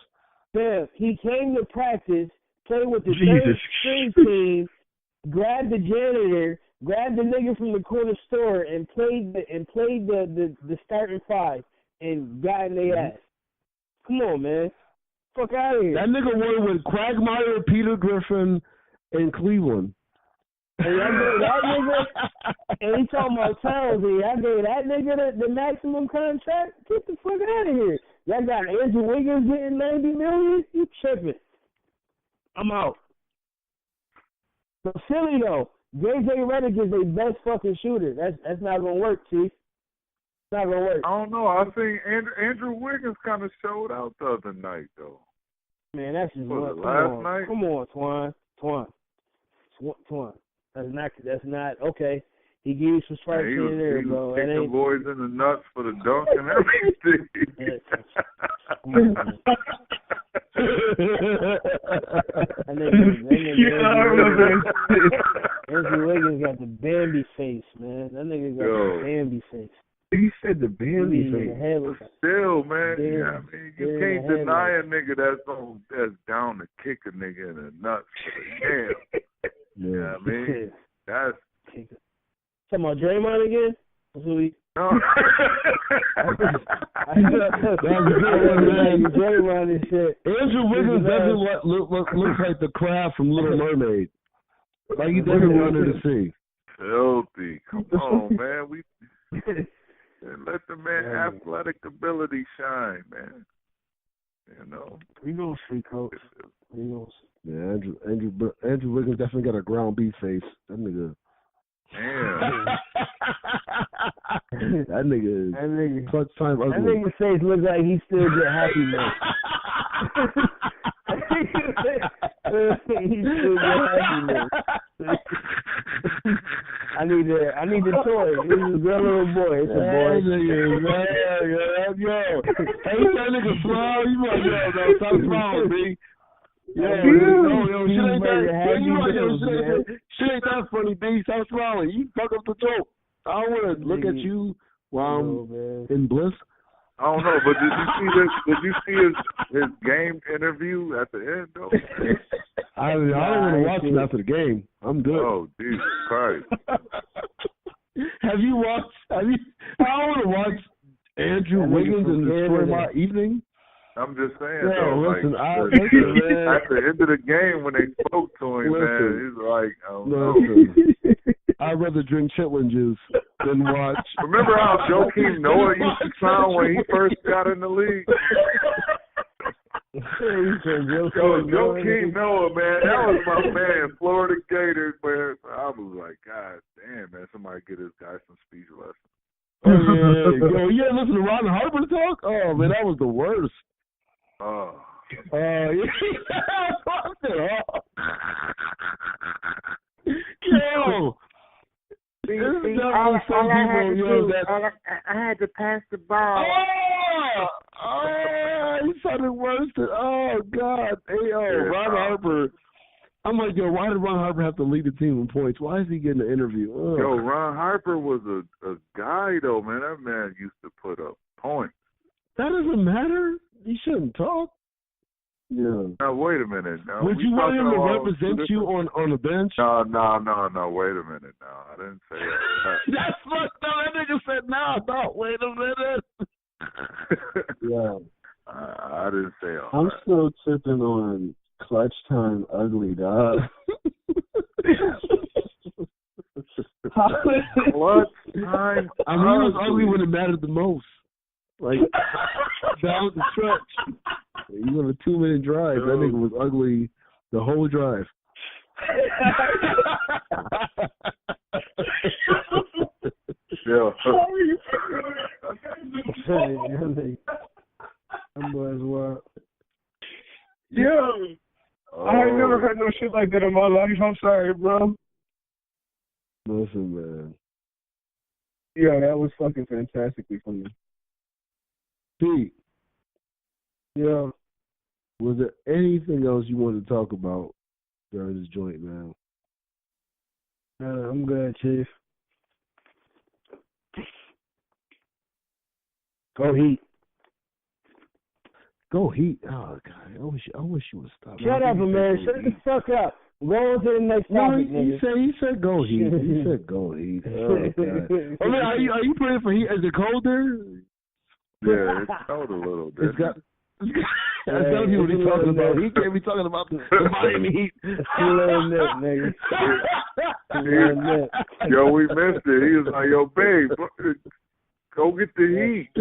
Yeah, he came to practice, played with the Jesus. third string team, grabbed the janitor, grabbed the nigga from the corner store, and played the starting five, and got in their ass. Come on, man. Fuck out of here. That nigga won with Quagmire, Peter Griffin, and Cleveland. And I gave that nigga, and he talking about Townsend, I gave that nigga the maximum contract? Get the fuck out of here. Y'all got Andrew Wiggins getting $90 million? You tripping. I'm out. But Philly, though, J.J. Redick is their best fucking shooter. That's not going to work, Chief. It's not going to work. I don't know. I think Andrew Wiggins kind of showed out the other night, though. Man, that's just what. Last night? Come on, Twan. That's not okay. He gave you some stripes in there, bro. He was kicking boys in the nuts for the dunk and everything. Andrew Wiggins got the Bambi face, man. That nigga got the Bambi face. He said the Bambi face. Still, man, you can't deny a nigga that's down to kick a nigga in the nuts for the damn. Yeah, I mean, that's... Talking about Draymond again? That's who he... No. Draymond and shit. Andrew Wiggins doesn't look like the crab from Little Mermaid. Like he doesn't want her to see. Filthy. Come on, man. Let the man athletic ability shine, man. You know. We gonna see, coach. We gonna see. Yeah, Andrew Wiggins definitely got a ground beef face. That nigga. Damn. that nigga clutch time ugly. That nigga's face looks like he still get happy, man. He still get happy, man. I need the toy. This is a good little boy. It's a boy. Yo. Hey, that nigga smile. You like, yo, stop smiling, B. Shit ain't that funny, B. Stop smiling. You fuck up the joke. I don't want to look at you while I'm in bliss. I don't know, but did you see his game interview at the end though? I don't want to watch him after the game. I'm good. Oh, Jesus Christ. Have you watched? I don't want to watch Andrew Wiggins and destroy my evening. I'm just saying, listen, at the end of the game when they spoke to him, man, he's like, I'd rather drink chitlin juice than watch. Remember how Joakim Noah used to sound when he first got in the league? Joakim Noah, man, that was my man, Florida Gators, man. I was like, God damn, man, somebody get this guy some speech lessons. Oh, yeah, listen to Ron Harper talk? Oh, man, that was the worst. Oh. Yeah. Yo. I had to pass the ball. He sounded worse than, God. Hey, Ron Harper. I'm like, yo, why did Ron Harper have to lead the team in points? Why is he getting an interview? Yo, Ron Harper was a guy, though, man. That man used to put up points. That doesn't matter. He shouldn't talk. Yeah. Now, wait a minute. Now, would you want him to represent you on the bench? No. Wait a minute now. I didn't say that. That's what that nigga said. No, wait a minute. Yeah. I didn't say all I'm that. still tripping on clutch time ugly, dog. Clutch time. I mean, he was ugly when it mattered the most. Like, down the stretch. You on a 2-minute drive. That nigga was ugly the whole drive. Yeah. That boy's wild. Yeah. I ain't never heard no shit like that in my life. I'm sorry, bro. Listen, man. Yeah, that was fucking fantastically funny. Pete. Yeah. Was there anything else you wanted to talk about during this joint, man? I'm good, Chief. Go Heat. Go Heat. Oh God, I wish you would stop. Shut up, Amir. Shut the fuck up. Go on to the next topic, he said go Heat. He said go Heat. Oh God. I mean, are you praying for Heat? Is it cold there? Yeah, it's cold a little bit. I tell you what he's talking about. He can't be talking about the Miami Heat. Yo, we missed it. He was like, yo, babe, go get the Heat. Oh,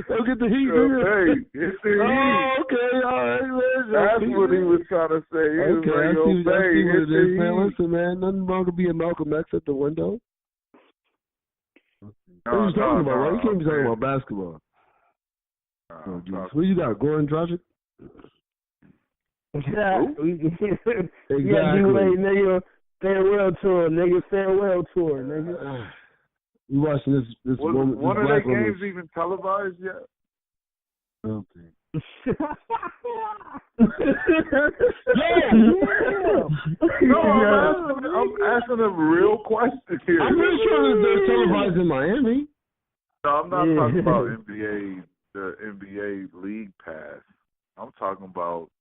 go get the Heat. Hey, get the Heat. Oh, okay, all right, man. That's what he was trying to say. He was like, yo, babe, get the Heat. Man, listen, man, nothing wrong to being Malcolm X at the window. What are you talking about? Why you can't be talking about basketball? What you got, Gordon Dragic? Exactly. Nigga, farewell tour, nigga. You watching this woman? One of their games even televised yet? Okay. No, I'm asking a real question here. I'm pretty sure that they're televised in Miami. No, I'm not talking about NBA, the NBA League Pass. I'm talking about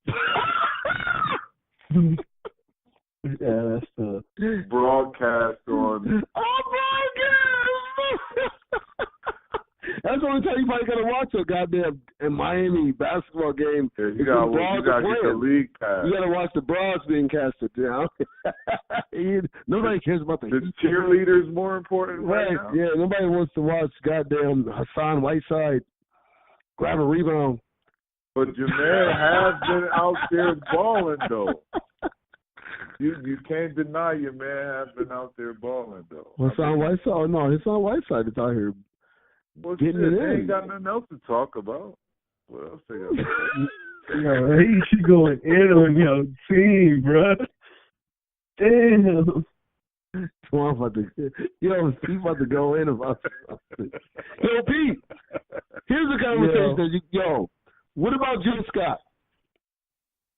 that's the broadcast on. That's the only time you probably gotta watch a goddamn Miami basketball game. Yeah, you gotta get the league pass. You gotta watch the Broads being casted down. Nobody cares about the cheerleaders more important right now. Yeah, nobody wants to watch goddamn Hassan Whiteside grab a rebound. But Jameer has been out there balling though. You can't deny your man has been out there balling though. Hassan Whiteside? Oh no, Hassan Whiteside is out here. Well, shit, they ain't got nothing else to talk about. What else they got to say? Yo, he going in on your team, bro. Damn. He's about to go in about something. Yo, Pete, here's a conversation. Yo, what about Jim Scott?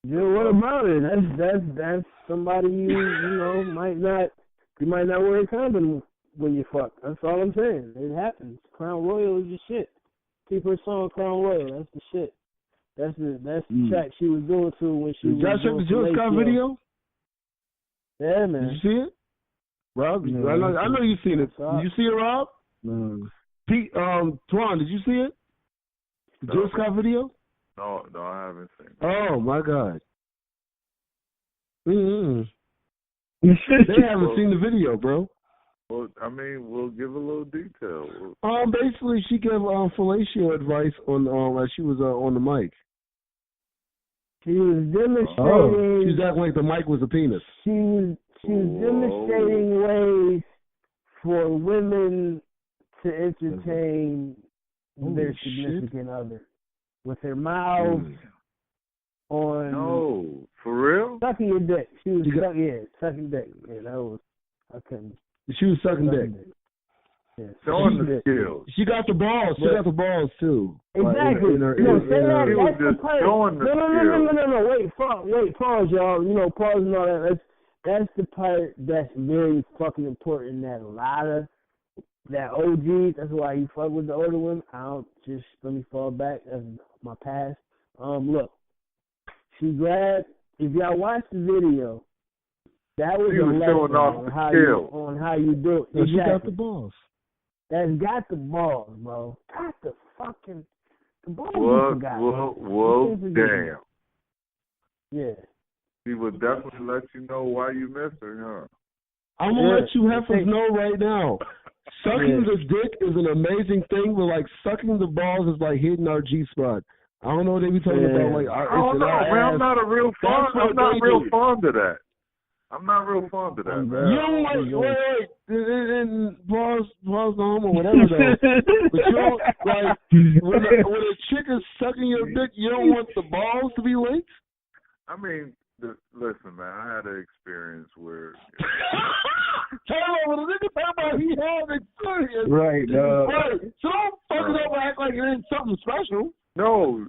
Yeah, what about it? That's somebody you might not wear a condom when you fuck. That's all I'm saying. It happens. Crown Royal is the shit. Keep her song Crown Royal. That's the shit. That's the track she was doing to when she was. Did y'all check the Jill Scott video? Yeah, man. Did you see it, Rob? No, I know you've seen it. Did you see it, Rob? No. Pete, Twan, did you see it? The Jill Scott video? No, I haven't seen it. Oh my God. They haven't seen the video, bro. Well, I mean, we'll give a little detail. Basically, she gave fellatio advice on as she was on the mic. She was demonstrating. Oh, she was acting like the mic was a penis. She was demonstrating ways for women to entertain their significant other with her mouth on. No, for real? Sucking your dick. She was sucking dick. Yeah, that was. I couldn't. She was sucking dick. Yeah. Showing the skills. She got the balls. She got the balls too. Exactly. Say that. That's the part. Showing the skills. No. Wait, pause, y'all. Pause and all that. That's the part that's very fucking important. That a lot of that OGs. That's why you fuck with the older women. Let me fall back. That's my past. Look, she grabbed. If y'all watch the video. That was a lesson on how you do it. Exactly. She got the balls. That's got the balls, bro. Got the fucking balls. Well, damn. Yeah. She would definitely let you know why you missed her, huh? I'm gonna let you heifers know right now. Sucking the dick is an amazing thing, but like sucking the balls is like hitting our G spot. I don't know what they be talking about. Like, I'm not real fond of that. I'm not real fond of that, man. You don't like, wait, and pause no homo, whatever though. But you don't, like, when a chick is sucking your dick, you don't want the balls to be linked? I mean, listen, man, I had an experience where... When a nigga talk about he had experience. Right, Right, so don't fuck it up and act like it ain't something special. No,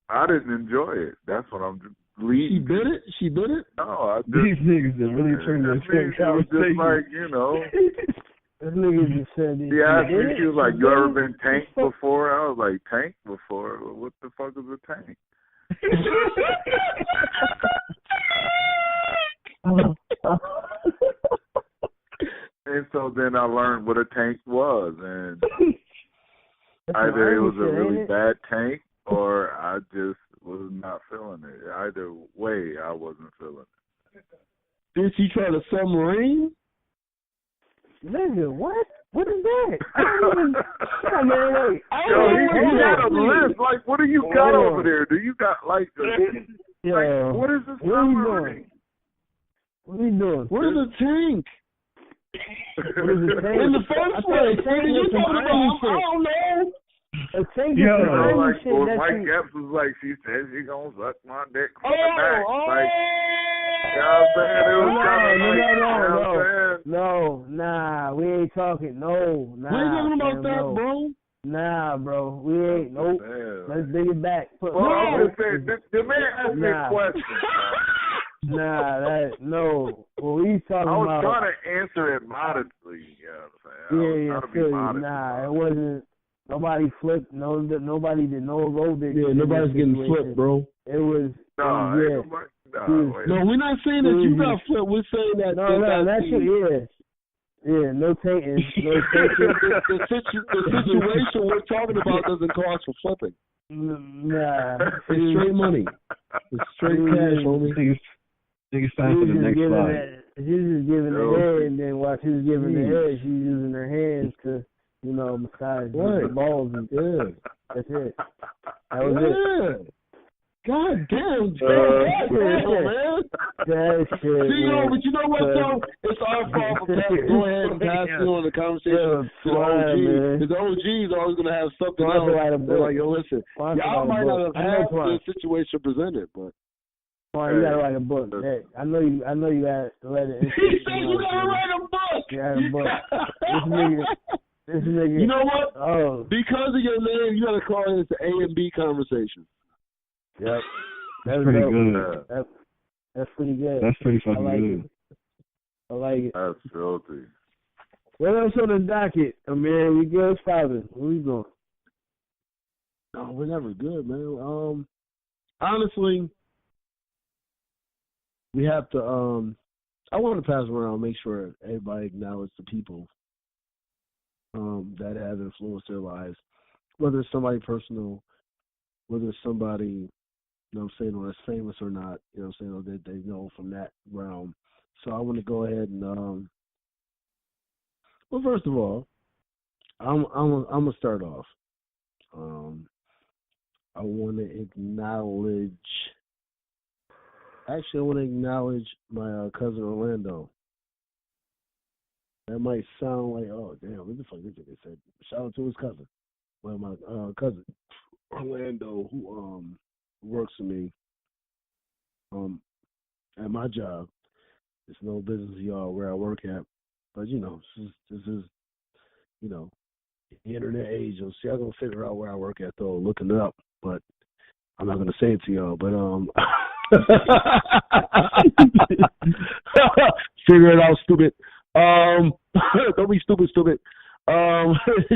I didn't enjoy it. That's what I'm... She bit it? No, these niggas that really turned their conversation. Just like, This nigga just said this. He asked me, she was like, you ever been tanked before? I was like, tanked before? What the fuck is a tank? And so then I learned what a tank was, and either it was a really bad tank or I just was not feeling it. Either way, I wasn't feeling it. Did she try to submarine? Nigga, what? What is that? Man, wait. Yo, he got a list. Like, what do you got over there? Do you got, like, what is this submarine? What are you doing? What is a tank? What is a tank? In the first place, what are you talking about? I don't know. A tank is the shit or that Mike you... Epps was like, she said she gonna suck my dick from the back. Like, you know what I'm saying? It was kind of No, nah, we ain't talking. No, nah. We ain't talking about that, bro. Nah, bro, we ain't. Nope. Let's dig it back. Well, I'm just saying, the man asked me a question. No. Well, we talking about. I was trying to answer it modestly. You know what I'm saying? I was trying to be modest. Nah, it wasn't. Nobody flipped. Nobody did no aerobics. Yeah, nobody's getting flipped, bro. It was. No, we're not saying that you got flipped. We're saying that. That's it. Yeah, no taking. No taking. The situation we're talking about doesn't cause for flipping. Nah, it's straight money. It's straight cash, homie. Niggas time for the next slide. She was just giving the head, and then while she was giving the head, she was using her hands to, massage the balls and that's it. That was it. God damn, man. That shit. But you know what, though? It's our fault for go ahead and pass on the conversation to the OGs. Because the OGs are always going to have something else. They're like, yo, listen, y'all might not have had the situation presented, but. You gotta write a book. Hey, I know you gotta let it. He said you gotta write a book. You gotta write a book. This nigga. You know what? Oh. Because of your name, you gotta call it the A and B conversation. Yep. That's pretty good. That's pretty good. That's pretty fucking good. I like it. That's filthy. What else on the docket? Amir, we good, Father? Where we going? No, we're never good, man. Honestly, we have to. I want to pass around, make sure everybody acknowledges the people that have influenced their lives, whether it's somebody personal, whether it's somebody, or that's famous or not, or that they know from that realm. So I want to go ahead and, well, first of all, I'm gonna start off. I want to acknowledge. Actually, I want to acknowledge my cousin Orlando. That might sound like, oh damn, what the fuck is it? They said shout out to his cousin. Well, my cousin Orlando, who works for me at my job. It's no business, y'all, where I work at, but this is the internet age. So y'all gonna figure out where I work at though, looking it up, but I'm not gonna say it to y'all. But figure it out, stupid. Don't be stupid.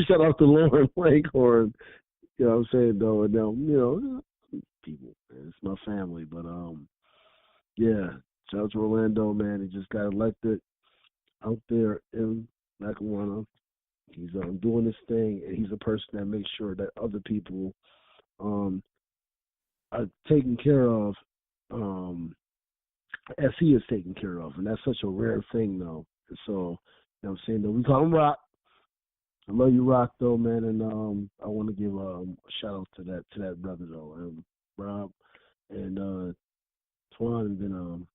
Shout out to Lauren Langhorn. You know what I'm saying, though, and people, man, it's my family. But yeah, shout out to Orlando, man. He just got elected out there in Lackawanna. He's doing this thing, and he's a person that makes sure that other people are taken care of, as he is taken care of, and that's such a rare thing, though. And so, you know what I'm saying, though, we call him Rock. I love you, Rock, though, man, and I want to give a shout out to that brother, though, and Rob and Twan, and then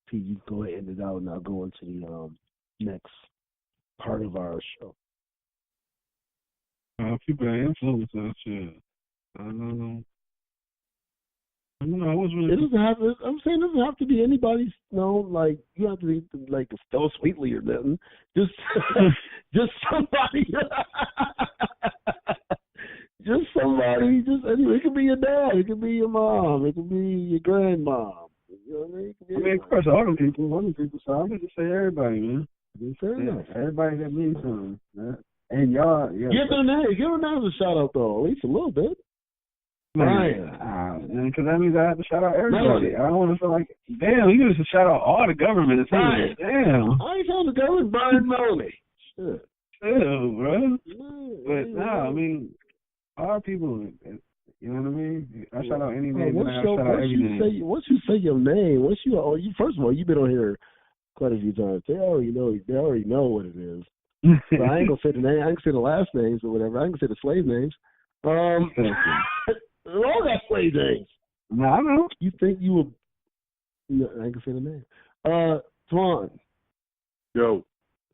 Pete, you go ahead and end it out, and I'll go into the next part of our show. People that influence us, shit. I don't know. I was really. I'm saying it doesn't have to be anybody's. Like you have to be like Phil Sweetley or nothing. Just somebody. Just somebody. It could be your dad. It could be your mom. It could be your grandma. You know what I mean? Of course, all them people. So I'm gonna just say everybody, man. Fair enough. Everybody that means something. And y'all, give them a shout out though, at least a little bit. Because that means I have to shout out everybody. I don't want to feel like, damn, you just shout out all the government. Right. Damn. I ain't telling the government, Brian Melanie. Shit. Ew, bro. But no, I mean, all people, you know what I mean? I shout out any name. Once you say your name, first of all, you've been on here quite a few times. They already know what it is. So I ain't gonna say the name. I ain't gonna say the last names or whatever. I ain't gonna say the slave names. All got slave names. No, I know. You think you would? No, I ain't gonna say the name. Twan. Yo.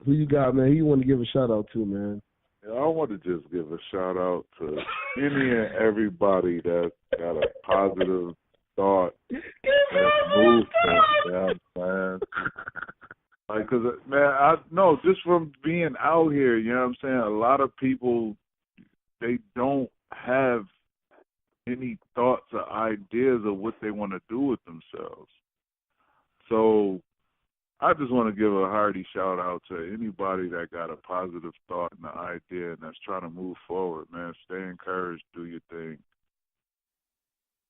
Who you got, man? Who you want to give a shout out to, man? Yeah, I want to just give a shout out to any and everybody that got a positive thought that's moved them. You know what I'm saying? Like, cause man, I know just from being out here, you know what I'm saying. A lot of people, they don't have any thoughts or ideas of what they want to do with themselves. So I just want to give a hearty shout out to anybody that got a positive thought and an idea and that's trying to move forward, man. Stay encouraged, do your thing.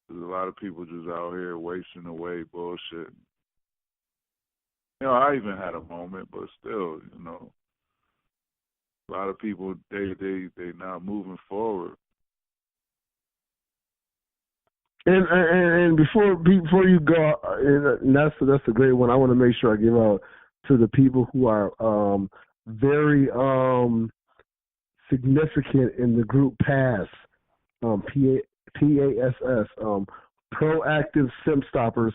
There's a lot of people just out here wasting away, bullshit. You know, I even had a moment, but still, you know, a lot of people, they not moving forward. And before you go, and that's a great one. I want to make sure I give out to the people who are very significant in the group PASS, PASS, proactive simp stoppers.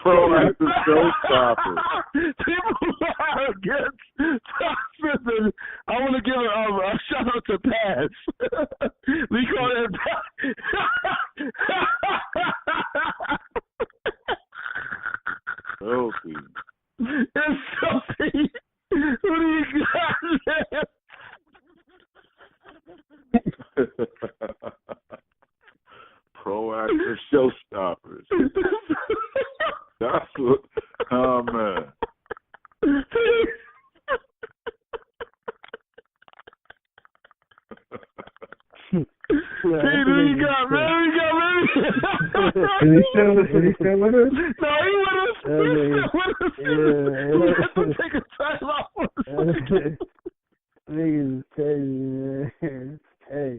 Proactive simp stoppers. People who are against toxicity. I want to give a shout out to Pass. We call it Filthy. It's filthy. Who do you got? Proactive showstoppers. That's what. Oh man. Who you got, man? Is he still with us? No, he with us. We have to take a time off. Niggas is crazy, man. Hey.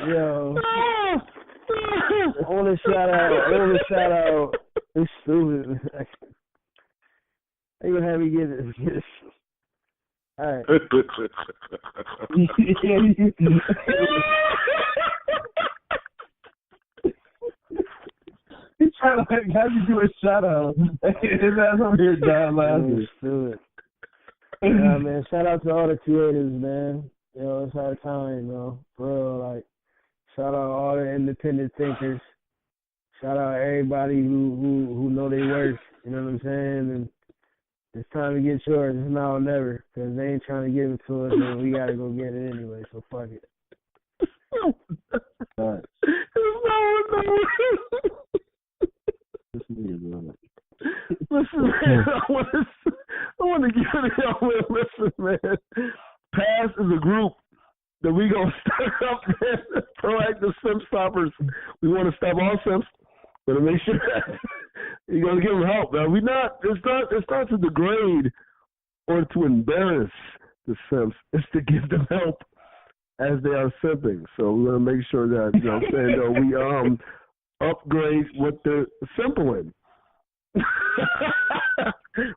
Yo. I want to shout out. It's stupid. They gonna have me get it. All right. He's trying to have you do a shout out. His ass over here dying laughing. Stupid. Yeah, man. Shout out to all the creators, man. You know, it's our time, you know. For real, like, shout out all the independent thinkers. Shout out everybody who know their worth. You know what I'm saying? And it's time to get yours. It's now or never. Because they ain't trying to give it to us, and we got to go get it anyway. So fuck it. All right. Listen, man, I want to give it y'all. Listen, man. PASS is a group that we gonna start up, man. Proactive simp stoppers. We want to stop all simps. But to make sure that you're gonna give them help, man. It's not to degrade or to embarrass the simps. It's to give them help as they are simping. So we're gonna make sure that, you know what I'm saying, that we upgrade what they're simpling.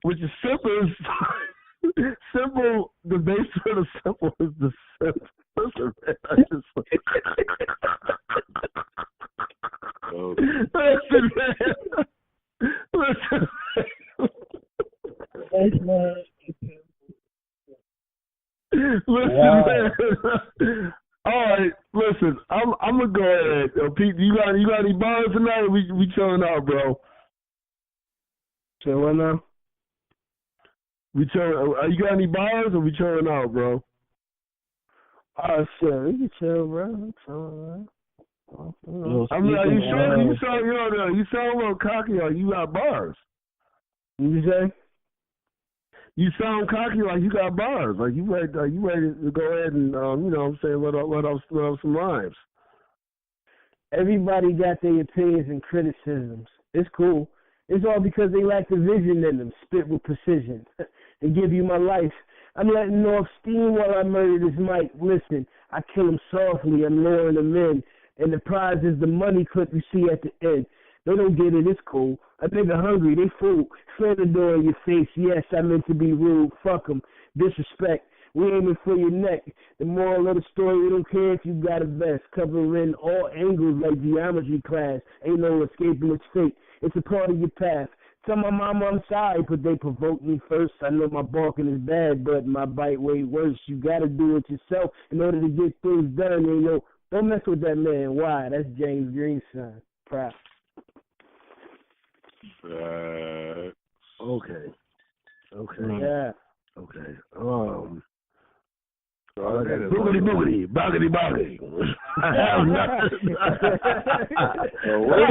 Which is simple. The base for the simple is the simple. Listen, man, I just listen, man. Listen. Thanks, man. Listen, man. All right, listen. I'm gonna go ahead. Pete, you got any bars tonight? We chilling out, bro. So what now? We chilling. You got any bars or we chilling out, bro? Oh shit, we can chill, bro. I'm chilling, man. I mean, are you sure? You sound a little cocky. Like you got bars. What you say? You sound cocky, like you got bars. Like you ready to go ahead and you know what I'm saying, let off some rhymes. Everybody got their opinions and criticisms. It's cool. It's all because they lack the vision in them. Spit with precision. They give you my life. I'm letting off steam while I murder this mic. Listen, I kill them softly. I'm luring them in. And the prize is the money clip you see at the end. They don't get it. It's cool. A nigga hungry. They fool. Slam the door in your face. Yes, I meant to be rude. Fuck them. Disrespect. We aiming for your neck. The moral of the story, we don't care if you got a vest. Covering all angles like geometry class. Ain't no escaping its fate. It's a part of your path. Tell my mama I'm sorry, but they provoked me first. I know my barking is bad, but my bite way worse. You gotta do it yourself in order to get things done. And yo, don't mess with that man. Why? That's James Green's son. Proud. Okay. Yeah. Okay. Boogity, boggity. I have nothing. What a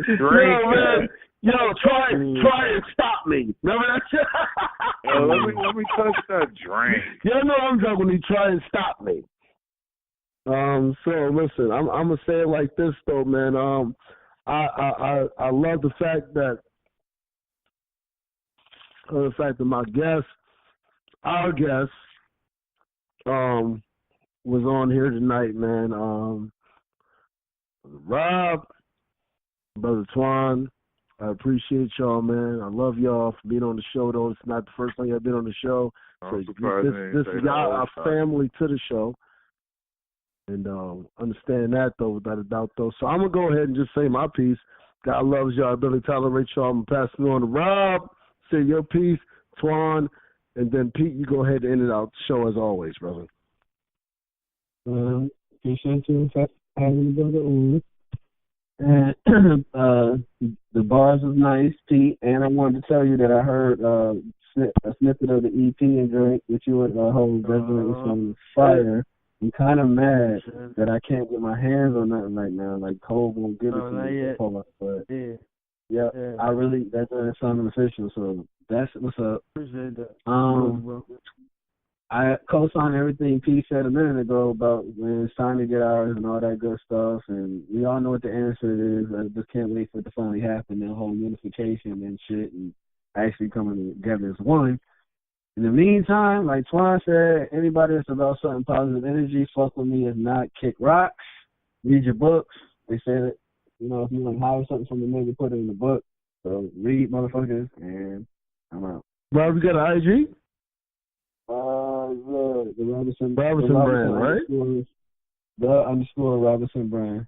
drink. Yo, man. Yo, try and stop me. Remember that shit? Let me touch that drink. Yeah, no, I'm talking when you try and stop me. So listen, I'm gonna say it like this though, man. I love the fact that our guest, was on here tonight, man. Rob, Brother Twan, I appreciate y'all, man. I love y'all for being on the show, though. It's not the first time y'all been on the show. So this is y'all our family to the show. And understand that, though, without a doubt, though. So I'm going to go ahead and just say my piece. God loves y'all. Billy tolerate y'all. I'm passing it on to Rob. Say your piece, Twan, and then Pete, you go ahead and end it out the show as always, brother. Appreciate you having me, brother on. And the bars was nice, Pete. And I wanted to tell you that I heard a snippet of the EP and drink that you would hold resident from fire. I'm kind of mad that I can't get my hands on nothing right now. Like Cole won't give it to me. But yeah, I really that's something official. So that's what's up. Appreciate that. I co-signed everything Pete said a minute ago about when it's time to get ours and all that good stuff. And we all know what the answer is. I just can't wait for it to finally happen. The whole unification and shit and actually coming together as one. In the meantime, like Twan said, anybody that's about something positive energy, fuck with me. If not, kick rocks. Read your books. They say that, you know, if you want to hire something from the nigga, put it in the book. So read, motherfuckers, and I'm out. Rob, you got an IG? The Robinson brand, right? The Robinson brand.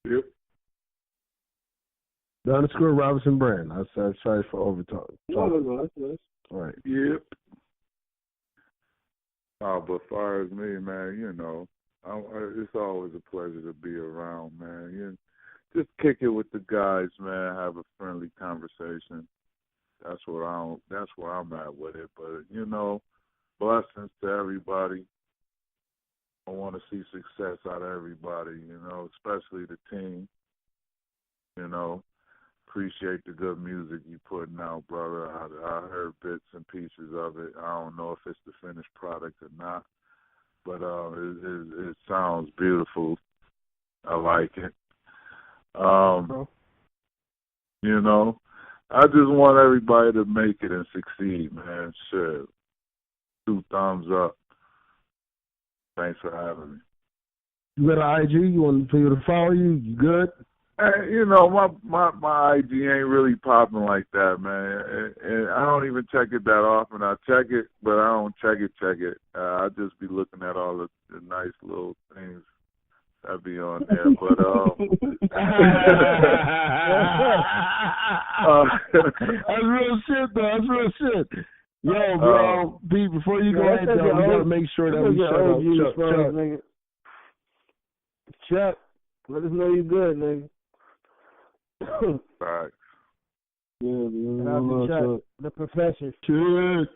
Yep. The _ Robinson brand. I'm sorry for overtalk. No, that's nice. All right. Yep. But as far as me, man, you know, it's always a pleasure to be around, man. You just kick it with the guys, man. Have a friendly conversation. That's where I'm at with it. But you know, blessings to everybody. I want to see success out of everybody. You know, especially the team. You know. Appreciate the good music you putting out, brother. I heard bits and pieces of it. I don't know if it's the finished product or not, but it sounds beautiful. I like it. You know, I just want everybody to make it and succeed, man. Shit. 2 thumbs up. Thanks for having me. You got an IG? You want people to follow you? You good? You know, my IG ain't really popping like that, man. And I don't even check it that often. I check it, but I don't check it. I just be looking at all the nice little things that be on there. But that's real shit, though. That's real shit. Yo, bro, Pete, before you go ahead, though, we gotta make sure that we shut up. Chuck, let us know you good, nigga. Right. Yeah, man. Chuck, the professor. Chuck.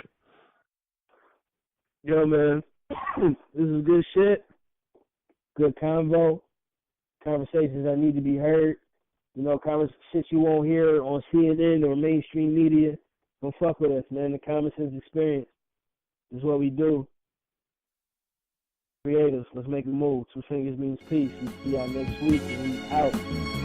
Yo, man, this is good shit. good convo, conversations that need to be heard. You know, shit you won't hear on CNN or mainstream media. Don't fuck with us, man. The Common Sense Experience is what we do. Creators, let's make a move. Two fingers means peace. We see y'all next week, and we out.